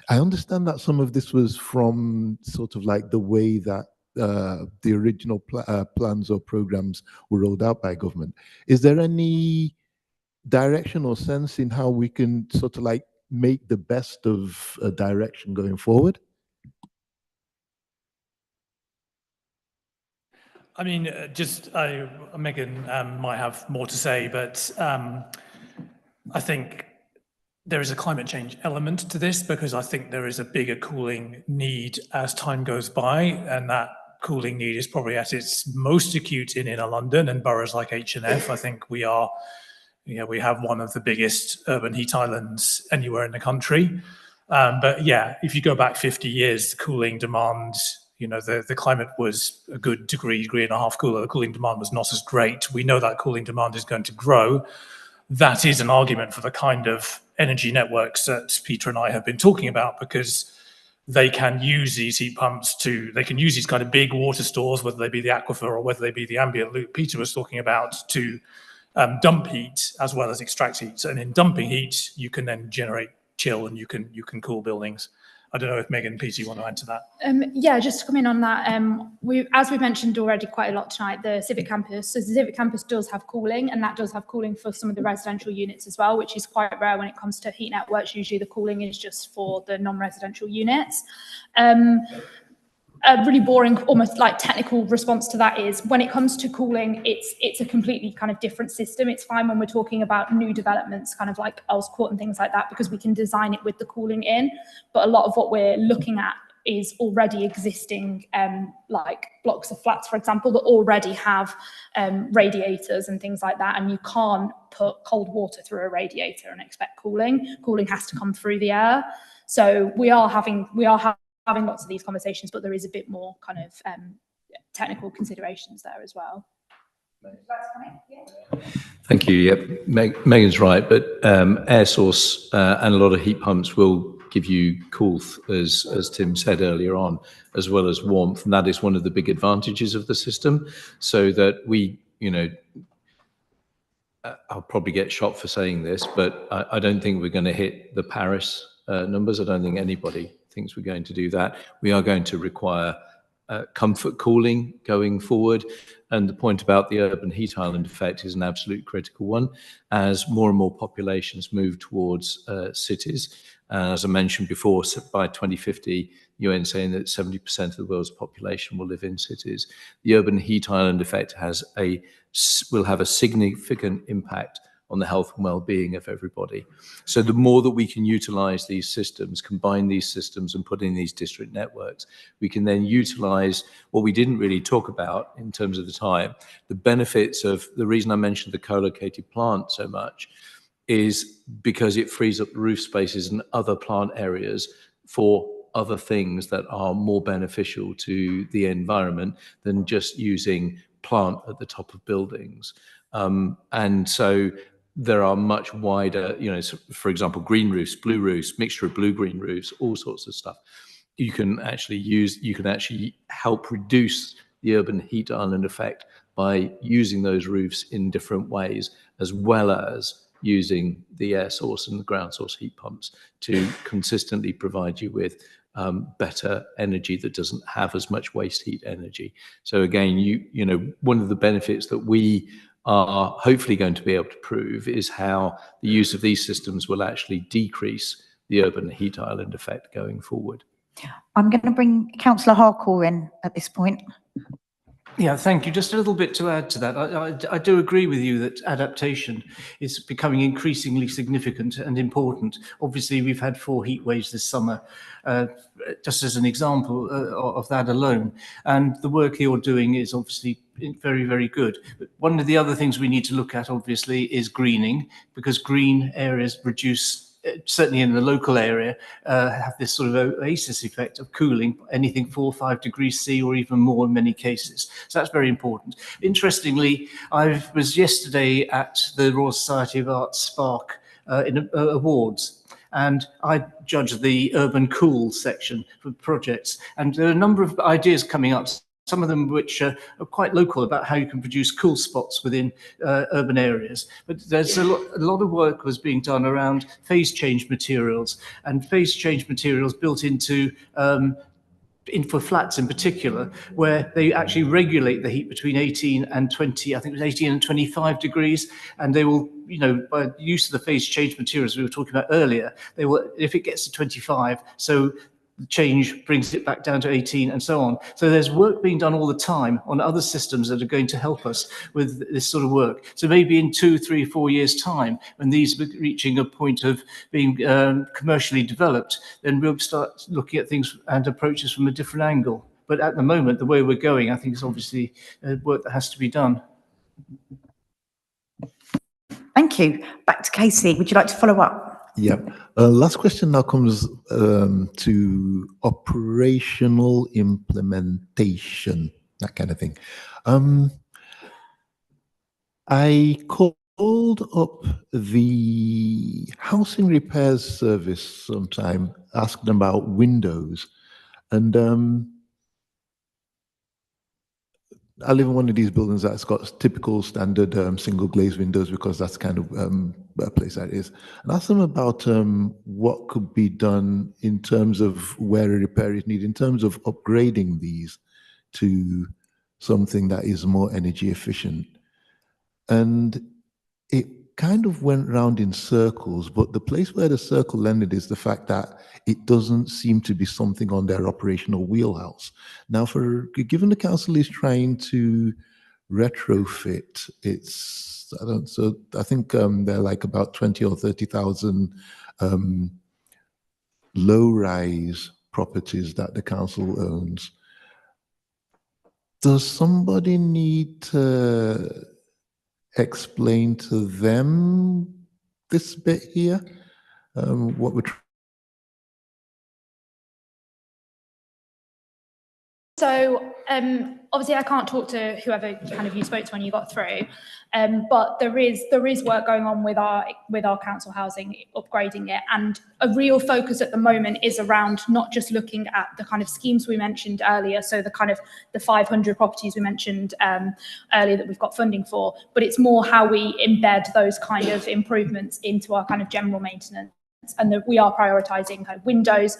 I understand that some of this was from sort of like the way that the original plans or programs were rolled out by government. Is there any direction or sense in how we can sort of like make the best of a direction going forward? I mean, Megan might have more to say, but I think there is a climate change element to this, because I think there is a bigger cooling need as time goes by, and that cooling need is probably at its most acute in inner London and boroughs like H&F. I think we have one of the biggest urban heat islands anywhere in the country. But yeah, if you go back 50 years, the cooling demand, the climate was a good degree and a half cooler. The cooling demand was not as great. We know that cooling demand is going to grow. That is an argument for the kind of energy networks that Peter and I have been talking about, because they can use these heat pumps they can use these kind of big water stores, whether they be the aquifer or whether they be the ambient loop Peter was talking about, to dump heat as well as extract heat. And in dumping heat, you can then generate chill and you can cool buildings. I don't know if Megan and Peter, you want to add to that? Yeah, just to come in on that, as we've mentioned already quite a lot tonight, the Civic Campus. So the Civic Campus does have cooling, and that does have cooling for some of the residential units as well, which is quite rare when it comes to heat networks. Usually the cooling is just for the non-residential units. A really boring, almost like technical response to that is, when it comes to cooling, it's a completely kind of different system. It's fine when we're talking about new developments, kind of like Earlscourt and things like that, because we can design it with the cooling in. But a lot of what we're looking at is already existing, like blocks of flats, for example, that already have radiators and things like that. And you can't put cold water through a radiator and expect cooling. Cooling has to come through the air. So we are having lots of these conversations, but there is a bit more kind of technical considerations there as well. Thank you. Yep, Megan's right, but air source and a lot of heat pumps will give you coolth, as Tim said earlier on, as well as warmth, and that is one of the big advantages of the system. So that I'll probably get shot for saying this, but I don't think we're going to hit the Paris numbers. I don't think anybody thinks we're going to do that. We are going to require comfort cooling going forward. And the point about the urban heat island effect is an absolute critical one. As more and more populations move towards cities, And as I mentioned before, by 2050, UN saying that 70% of the world's population will live in cities. The urban heat island effect will have a significant impact on the health and well-being of everybody. So the more that we can utilize these systems, combine these systems and put in these district networks, we can then utilize what we didn't really talk about in terms of the time. The benefits of, the reason I mentioned the co-located plant so much is because it frees up roof spaces and other plant areas for other things that are more beneficial to the environment than just using plant at the top of buildings. And so there are much wider, for example, green roofs, blue roofs, mixture of blue-green roofs, all sorts of stuff. You can actually help reduce the urban heat island effect by using those roofs in different ways, as well as using the air source and the ground source heat pumps to consistently provide you with better energy that doesn't have as much waste heat energy. So again, one of the benefits that we are hopefully going to be able to prove is how the use of these systems will actually decrease the urban heat island effect going forward. I'm going to bring Councillor Harcourt in at this point. Yeah, thank you. Just a little bit to add to that. I do agree with you that adaptation is becoming increasingly significant and important. Obviously, we've had 4 heat waves this summer, just as an example of that alone. And the work you're doing is obviously very, very good. But one of the other things we need to look at, obviously, is greening, because green areas reduce, certainly in the local area, have this sort of oasis effect of cooling, anything 4 or 5 degrees C or even more in many cases. So that's very important. Interestingly, I was yesterday at the Royal Society of Arts Spark in awards, and I judged the urban cool section for projects. And there are a number of ideas coming up, some of them which are quite local about how you can produce cool spots within urban areas. But there's a lot of work was being done around phase change materials, and phase change materials built into for flats in particular, where they actually regulate the heat between 18 and 20, I think it was 18 and 25 degrees, and they will, by the use of the phase change materials we were talking about earlier, they will, if it gets to 25, so change brings it back down to 18 and so on. So there's work being done all the time on other systems that are going to help us with this sort of work. So maybe in 2, 3, 4 years' time, when these are reaching a point of being commercially developed, then we'll start looking at things and approaches from a different angle. But at the moment, the way we're going, I think it's obviously work that has to be done. Thank you. Back to Casey. Would you like to follow up? Yeah. Last question now comes to operational implementation, that kind of thing. I called up the housing repairs service sometime, asked them about windows, and I live in one of these buildings that's got typical standard single glazed windows, because that's kind of a place that is. And asked them about what could be done in terms of where a repair is needed, in terms of upgrading these to something that is more energy efficient. And it kind of went round in circles, but the place where the circle landed is the fact that it doesn't seem to be something on their operational wheelhouse. Now, given the council is trying to retrofit, I think they're like about 20 or 30,000 low-rise properties that the council owns. Does somebody need to explain to them this bit here? What we're So obviously I can't talk to whoever kind of you spoke to when you got through, but there is work going on with our council housing, upgrading it, and a real focus at the moment is around not just looking at the kind of schemes we mentioned earlier, so the kind of the 500 properties we mentioned earlier that we've got funding for, but it's more how we embed those kind of improvements into our kind of general maintenance, and that we are prioritising kind of windows,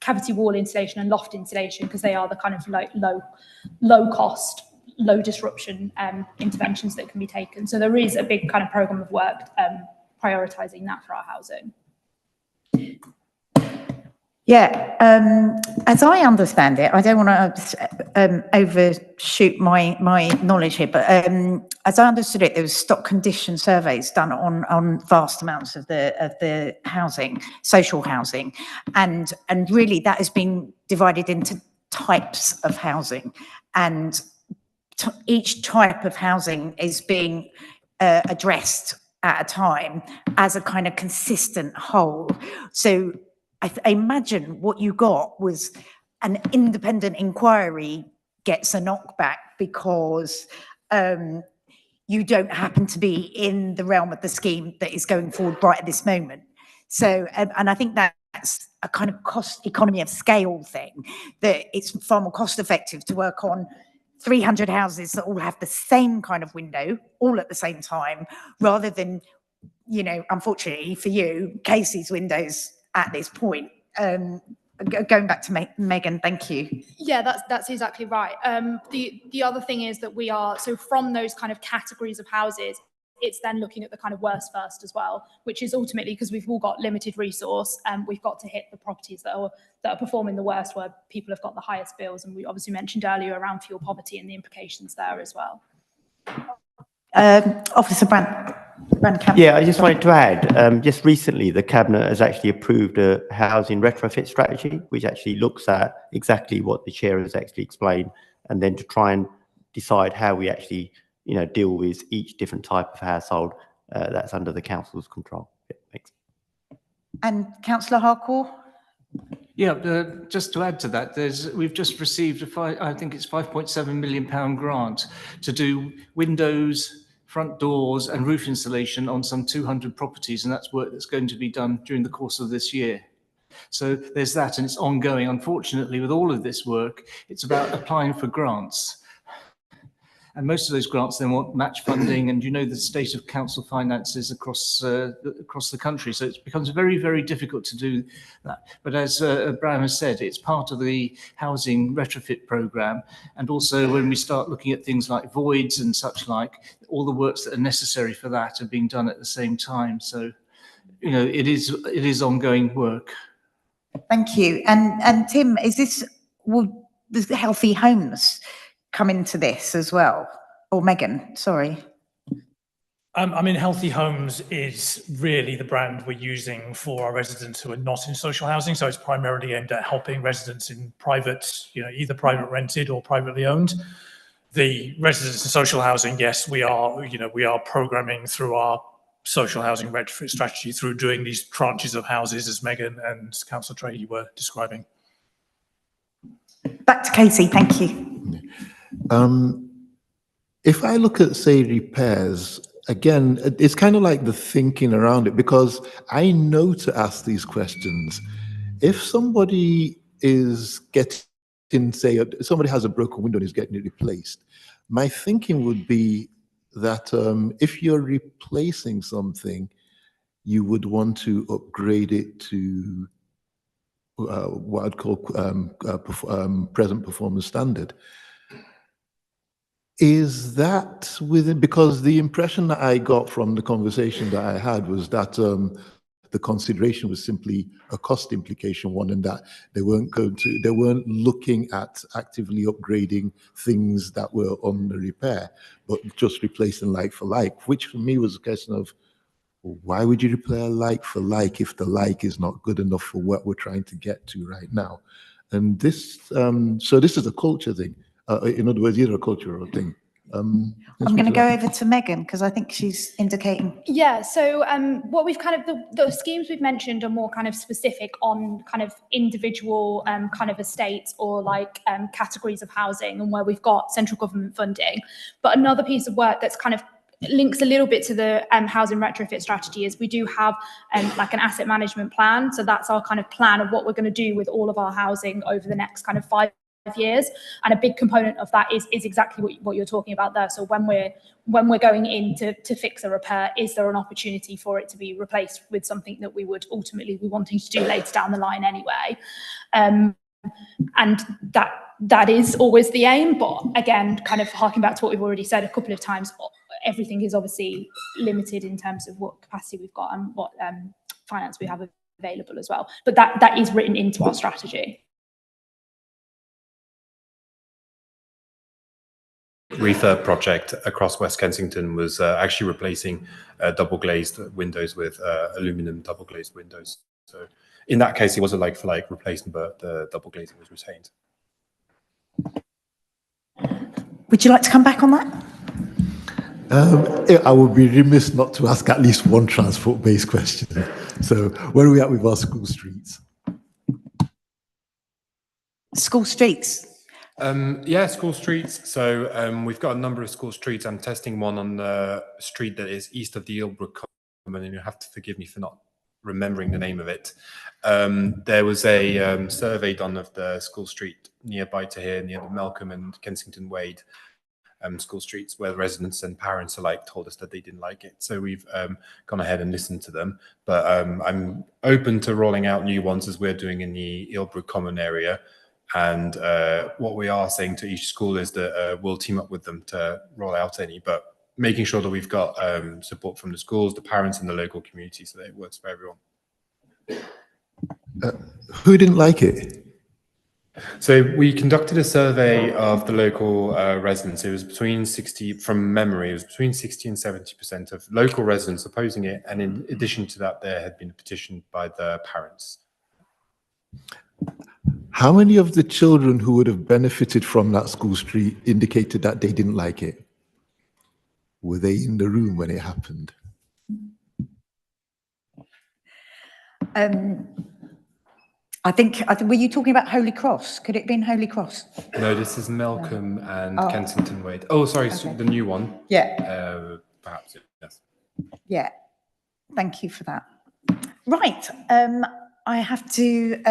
cavity wall insulation and loft insulation, because they are the kind of low cost, low disruption interventions that can be taken. So there is a big kind of programme of work prioritising that for our housing. Yeah, as I understand it, I don't want to overshoot my knowledge here, but as I understood it, there was stock condition surveys done on vast amounts of the housing, social housing, and really that has been divided into types of housing, and each type of housing is being addressed at a time as a kind of consistent whole. So I imagine what you got was an independent inquiry gets a knockback because you don't happen to be in the realm of the scheme that is going forward right at this moment. So, and I think that's a kind of cost economy of scale thing, that it's far more cost effective to work on 300 houses that all have the same kind of window all at the same time, rather than, you know, unfortunately for you, Casey's windows at this point. Going back to Megan, thank you. Yeah, that's exactly right. The other thing is that we are, so from those kind of categories of houses, it's then looking at the kind of worst first as well, which is ultimately, because we've all got limited resource, and we've got to hit the properties that are performing the worst, where people have got the highest bills. And we obviously mentioned earlier around fuel poverty and the implications there as well. Officer Brand Campbell. Yeah, I just wanted to add, just recently the Cabinet has actually approved a housing retrofit strategy, which actually looks at exactly what the Chair has actually explained, and then to try and decide how we actually, you know, deal with each different type of household that's under the Council's control. Yeah, thanks. And Councillor Harcourt? Yeah, just to add to that, we've just received I think it's £5.7 million grant to do windows, front doors and roof insulation on some 200 properties, and that's work that's going to be done during the course of this year. So there's that, and it's ongoing. Unfortunately, with all of this work, it's about applying for grants. And most of those grants then want match funding, and you know the state of council finances across the country. So it becomes very, very difficult to do that. But as Brian has said, it's part of the housing retrofit programme. And also when we start looking at things like voids and such like, all the works that are necessary for that are being done at the same time. So, you know, it is ongoing work. Thank you. And Tim, will the healthy homes come into this as well? Or Megan, sorry. I mean, Healthy Homes is really the brand we're using for our residents who are not in social housing. So it's primarily aimed at helping residents in private, you know, either private rented or privately owned. The residents in social housing, yes, we are programming through our social housing retrofit strategy through doing these tranches of houses, as Megan and Councillor Trahey were describing. Back to Casey, thank you. If I look at, say, repairs, again, it's kind of like the thinking around it, because I know to ask these questions. If somebody is getting, say, somebody has a broken window and is getting it replaced, my thinking would be that if you're replacing something, you would want to upgrade it to what I'd call present performance standard. Is that within, because the impression that I got from the conversation that I had was that the consideration was simply a cost implication one, and that they weren't looking at actively upgrading things that were on the repair, but just replacing like for like, which for me was a question of, why would you repair like for like if the like is not good enough for what we're trying to get to right now? And this, so this is a culture thing. In other words, either a cultural thing. I'm going to go over to Megan because I think she's indicating. Yeah, so what we've kind of, the schemes we've mentioned are more kind of specific on kind of individual kind of estates or like categories of housing, and where we've got central government funding. But another piece of work that's kind of links a little bit to the housing retrofit strategy is we do have like an asset management plan. So that's our kind of plan of what we're going to do with all of our housing over the next kind of 5 years, and a big component of that is exactly what you're talking about there. So when we're going in to fix a repair, is there an opportunity for it to be replaced with something that we would ultimately be wanting to do later down the line anyway? And that is always the aim, but again, kind of harking back to what we've already said a couple of times, everything is obviously limited in terms of what capacity we've got and what finance we have available as well. But that is written into our strategy. Refurb project across West Kensington was actually replacing double glazed windows with aluminum double glazed windows. So in that case, it was a like for like replacement, but the double glazing was retained. Would you like to come back on that? I would be remiss not to ask at least one transport-based question. So where are we at with our school streets? School streets? Yeah, school streets. So we've got a number of school streets. I'm testing one on the street that is east of the Ilbrook Common, and you have to forgive me for not remembering the name of it. There was a survey done of the school street nearby to here, near the Malcolm and Kensington Wade school streets, where residents and parents alike told us that they didn't like it. So we've gone ahead and listened to them. But I'm open to rolling out new ones as we're doing in the Ilbrook Common area. And what we are saying to each school is that we'll team up with them to roll out any, but making sure that we've got support from the schools, the parents and the local community so that it works for everyone. Who didn't like it? So we conducted a survey of the local residents. It was between 60, from memory, it was between 60 and 70% of local residents opposing it. And in addition to that, there had been a petition by the parents. How many of the children who would have benefited from that school street indicated that they didn't like it? Were they in the room when it happened? I think, were you talking about Holy Cross? Could it have been Holy Cross? No, this is Malcolm and Oh. Kensington Wade. Oh, sorry, Okay. the new one. Yeah. Perhaps, yes. Yeah, thank you for that. Right, I have to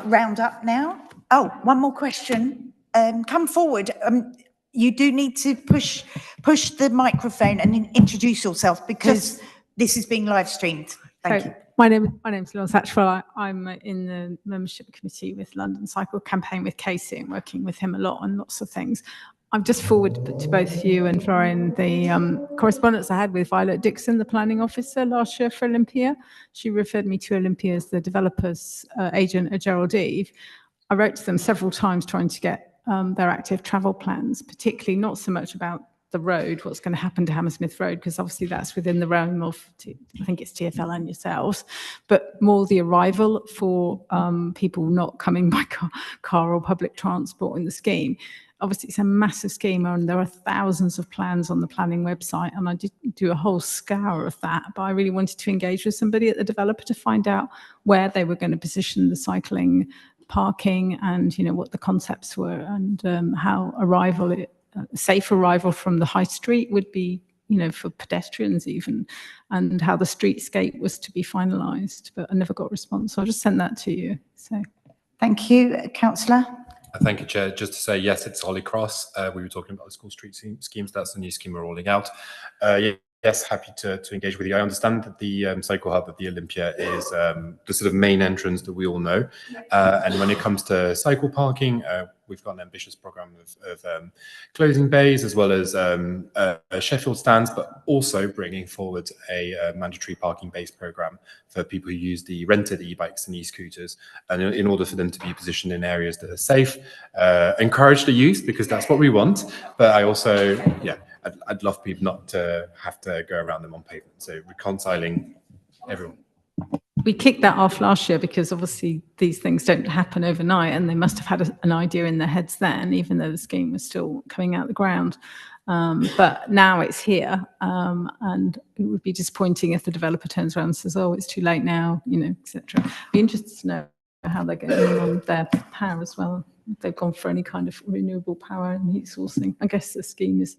round up now. Oh, one more question. Come forward. You do need to push the microphone and introduce yourself because this is being live streamed. Thank you. My name's Laura Satchwell. I'm in the membership committee with London Cycle Campaign with Casey and working with him a lot on lots of things. I've just forwarded to both you and Florian the correspondence I had with Violet Dixon, the planning officer last year for Olympia. She referred me to Olympia as the developer's agent at Gerald Eve. I wrote to them several times trying to get their active travel plans, particularly not so much about the road, what's going to happen to Hammersmith Road, because obviously that's within the realm of, I think it's TfL and yourselves, but more the arrival for people not coming by car or public transport in the scheme. Obviously, it's a massive scheme and there are thousands of plans on the planning website, and I did do a whole scour of that, but I really wanted to engage with somebody at the developer to find out where they were going to position the cycling parking and, you know, what the concepts were and how safe arrival from the high street would be, you know, for pedestrians even, and how the streetscape was to be finalised, but I never got a response. So I just sent that to you. So thank you, Councillor. Thank you, Chair. Just to say, yes, it's Holy Cross. We were talking about the school street schemes. That's the new scheme we're rolling out. Yes, happy to engage with you. I understand that the cycle hub of the Olympia is the sort of main entrance that we all know. And when it comes to cycle parking, we've got an ambitious program of closing bays as well as Sheffield stands, but also bringing forward a mandatory parking-based program for people who use the rented e-bikes and e-scooters, and in order for them to be positioned in areas that are safe, encourage the use because that's what we want. But I also, I'd love people not to have to go around them on pavement. So reconciling everyone. we kicked that off last year because obviously these things don't happen overnight, and they must have had an idea in their heads then, even though the scheme was still coming out of the ground. But now it's here, and it would be disappointing if the developer turns around and says, "Oh, it's too late now," you know, etc. Be interested to know how they're getting on their power as well. If they've gone for any kind of renewable power and heat sourcing. I guess the scheme is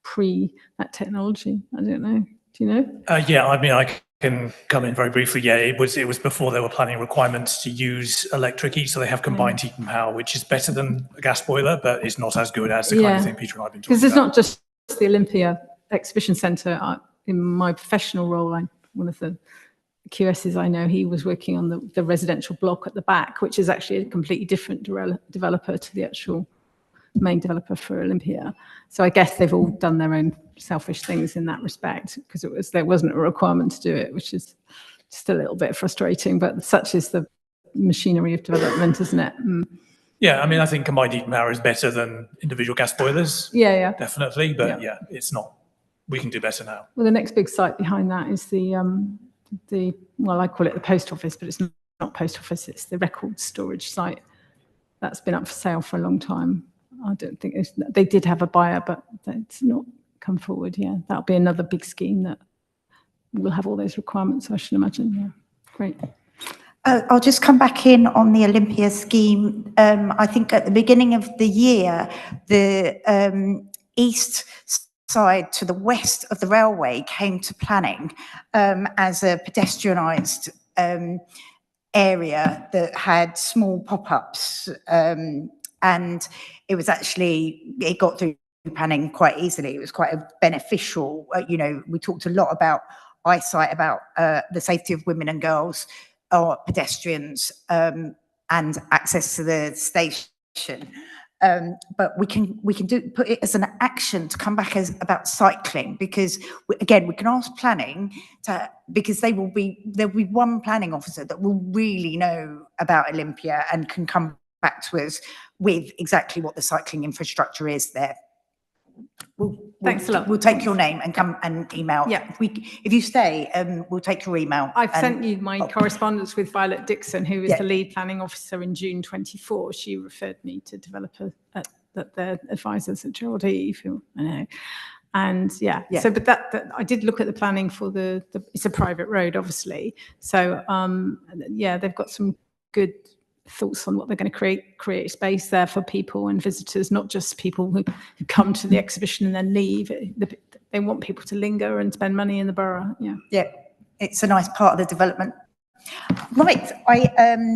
pre that technology. I don't know. Do you know? Yeah, I mean, I can come in very briefly. Yeah, it was before there were planning requirements to use electric heat, so they have combined heat and power, which is better than a gas boiler, but it's not as good as the kind of thing Peter and I have been talking about. Because it's not just the Olympia Exhibition Centre. In my professional role, one of the QSs I know, he was working on the residential block at the back, which is actually a completely different developer to the actual main developer for Olympia. So I guess they've all done their own selfish things in that respect, because there wasn't a requirement to do it, which is just a little bit frustrating, but such is the machinery of development, isn't it? Yeah, I mean, I think combined heat and power is better than individual gas boilers. Yeah. Definitely, but yeah, it's not. We can do better now. Well, the next big site behind that is the well, I call it the post office, but it's not post office. It's the record storage site. That's been up for sale for a long time. I don't think they did have a buyer, but it's not come forward. Yeah, that'll be another big scheme that will have all those requirements, I should imagine. Yeah, great. I'll just come back in on the Olympia scheme. I think at the beginning of the year, the east side to the west of the railway came to planning as a pedestrianised area that had small pop-ups, and it was actually, it got through planning quite easily. It was quite a beneficial, we talked a lot about eyesight, about the safety of women and girls or pedestrians, and access to the station. But we can put it as an action to come back as about cycling, because again, we can ask planning because there'll be one planning officer that will really know about Olympia and can come back to us with exactly what the cycling infrastructure is there. Thanks a lot. We'll take your name and come and email. Yeah. If you stay, we'll take your email. I've sent you my correspondence with Violet Dixon, who is Yeah. the lead planning officer in June 24. She referred me to developer that their advisors at Gerald Eve, who I know. And yeah. So, but that I did look at the planning for the it's a private road, obviously. So yeah, they've got some good thoughts on what they're going to create space there for people and visitors, not just people who come to the exhibition and then leave. They want people to linger and spend money in the borough. Yeah, it's a nice part of the development. Right,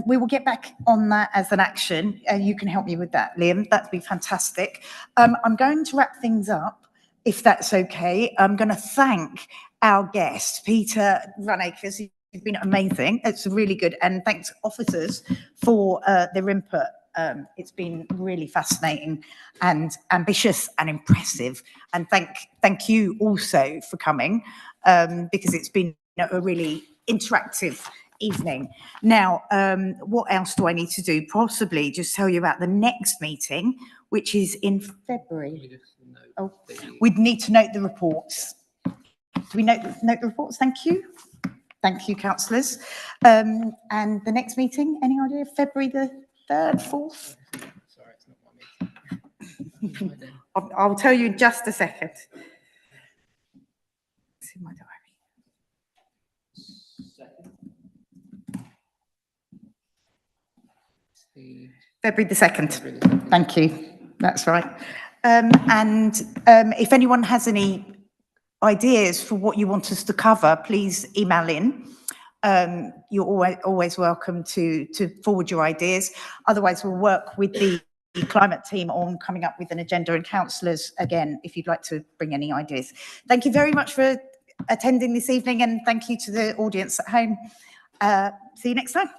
we will get back on that as an action. You can help me with that, Liam. That'd be fantastic. I'm going to wrap things up, if that's okay. I'm going to thank our guest, Peter Runacre. You've been amazing. It's really good. And thanks, officers, for their input. It's been really fascinating and ambitious and impressive. And thank you also for coming, because it's been a really interactive evening. Now, what else do I need to do? Possibly just tell you about the next meeting, which is in February. Oh, we'd need to note the reports. Do we note the reports? Thank you. Thank you, councillors. And the next meeting, any idea? February the 3rd, 4th? Sorry, it's not my meeting. I'll tell you in just a second. It's in my diary. February the 2nd. Thank you. That's right. And if anyone has any ideas for what you want us to cover, please email in. You're always welcome to forward your ideas. Otherwise, we'll work with the climate team on coming up with an agenda, and councillors, again, if you'd like to bring any ideas. Thank you very much for attending this evening, and thank you to the audience at home. See you next time.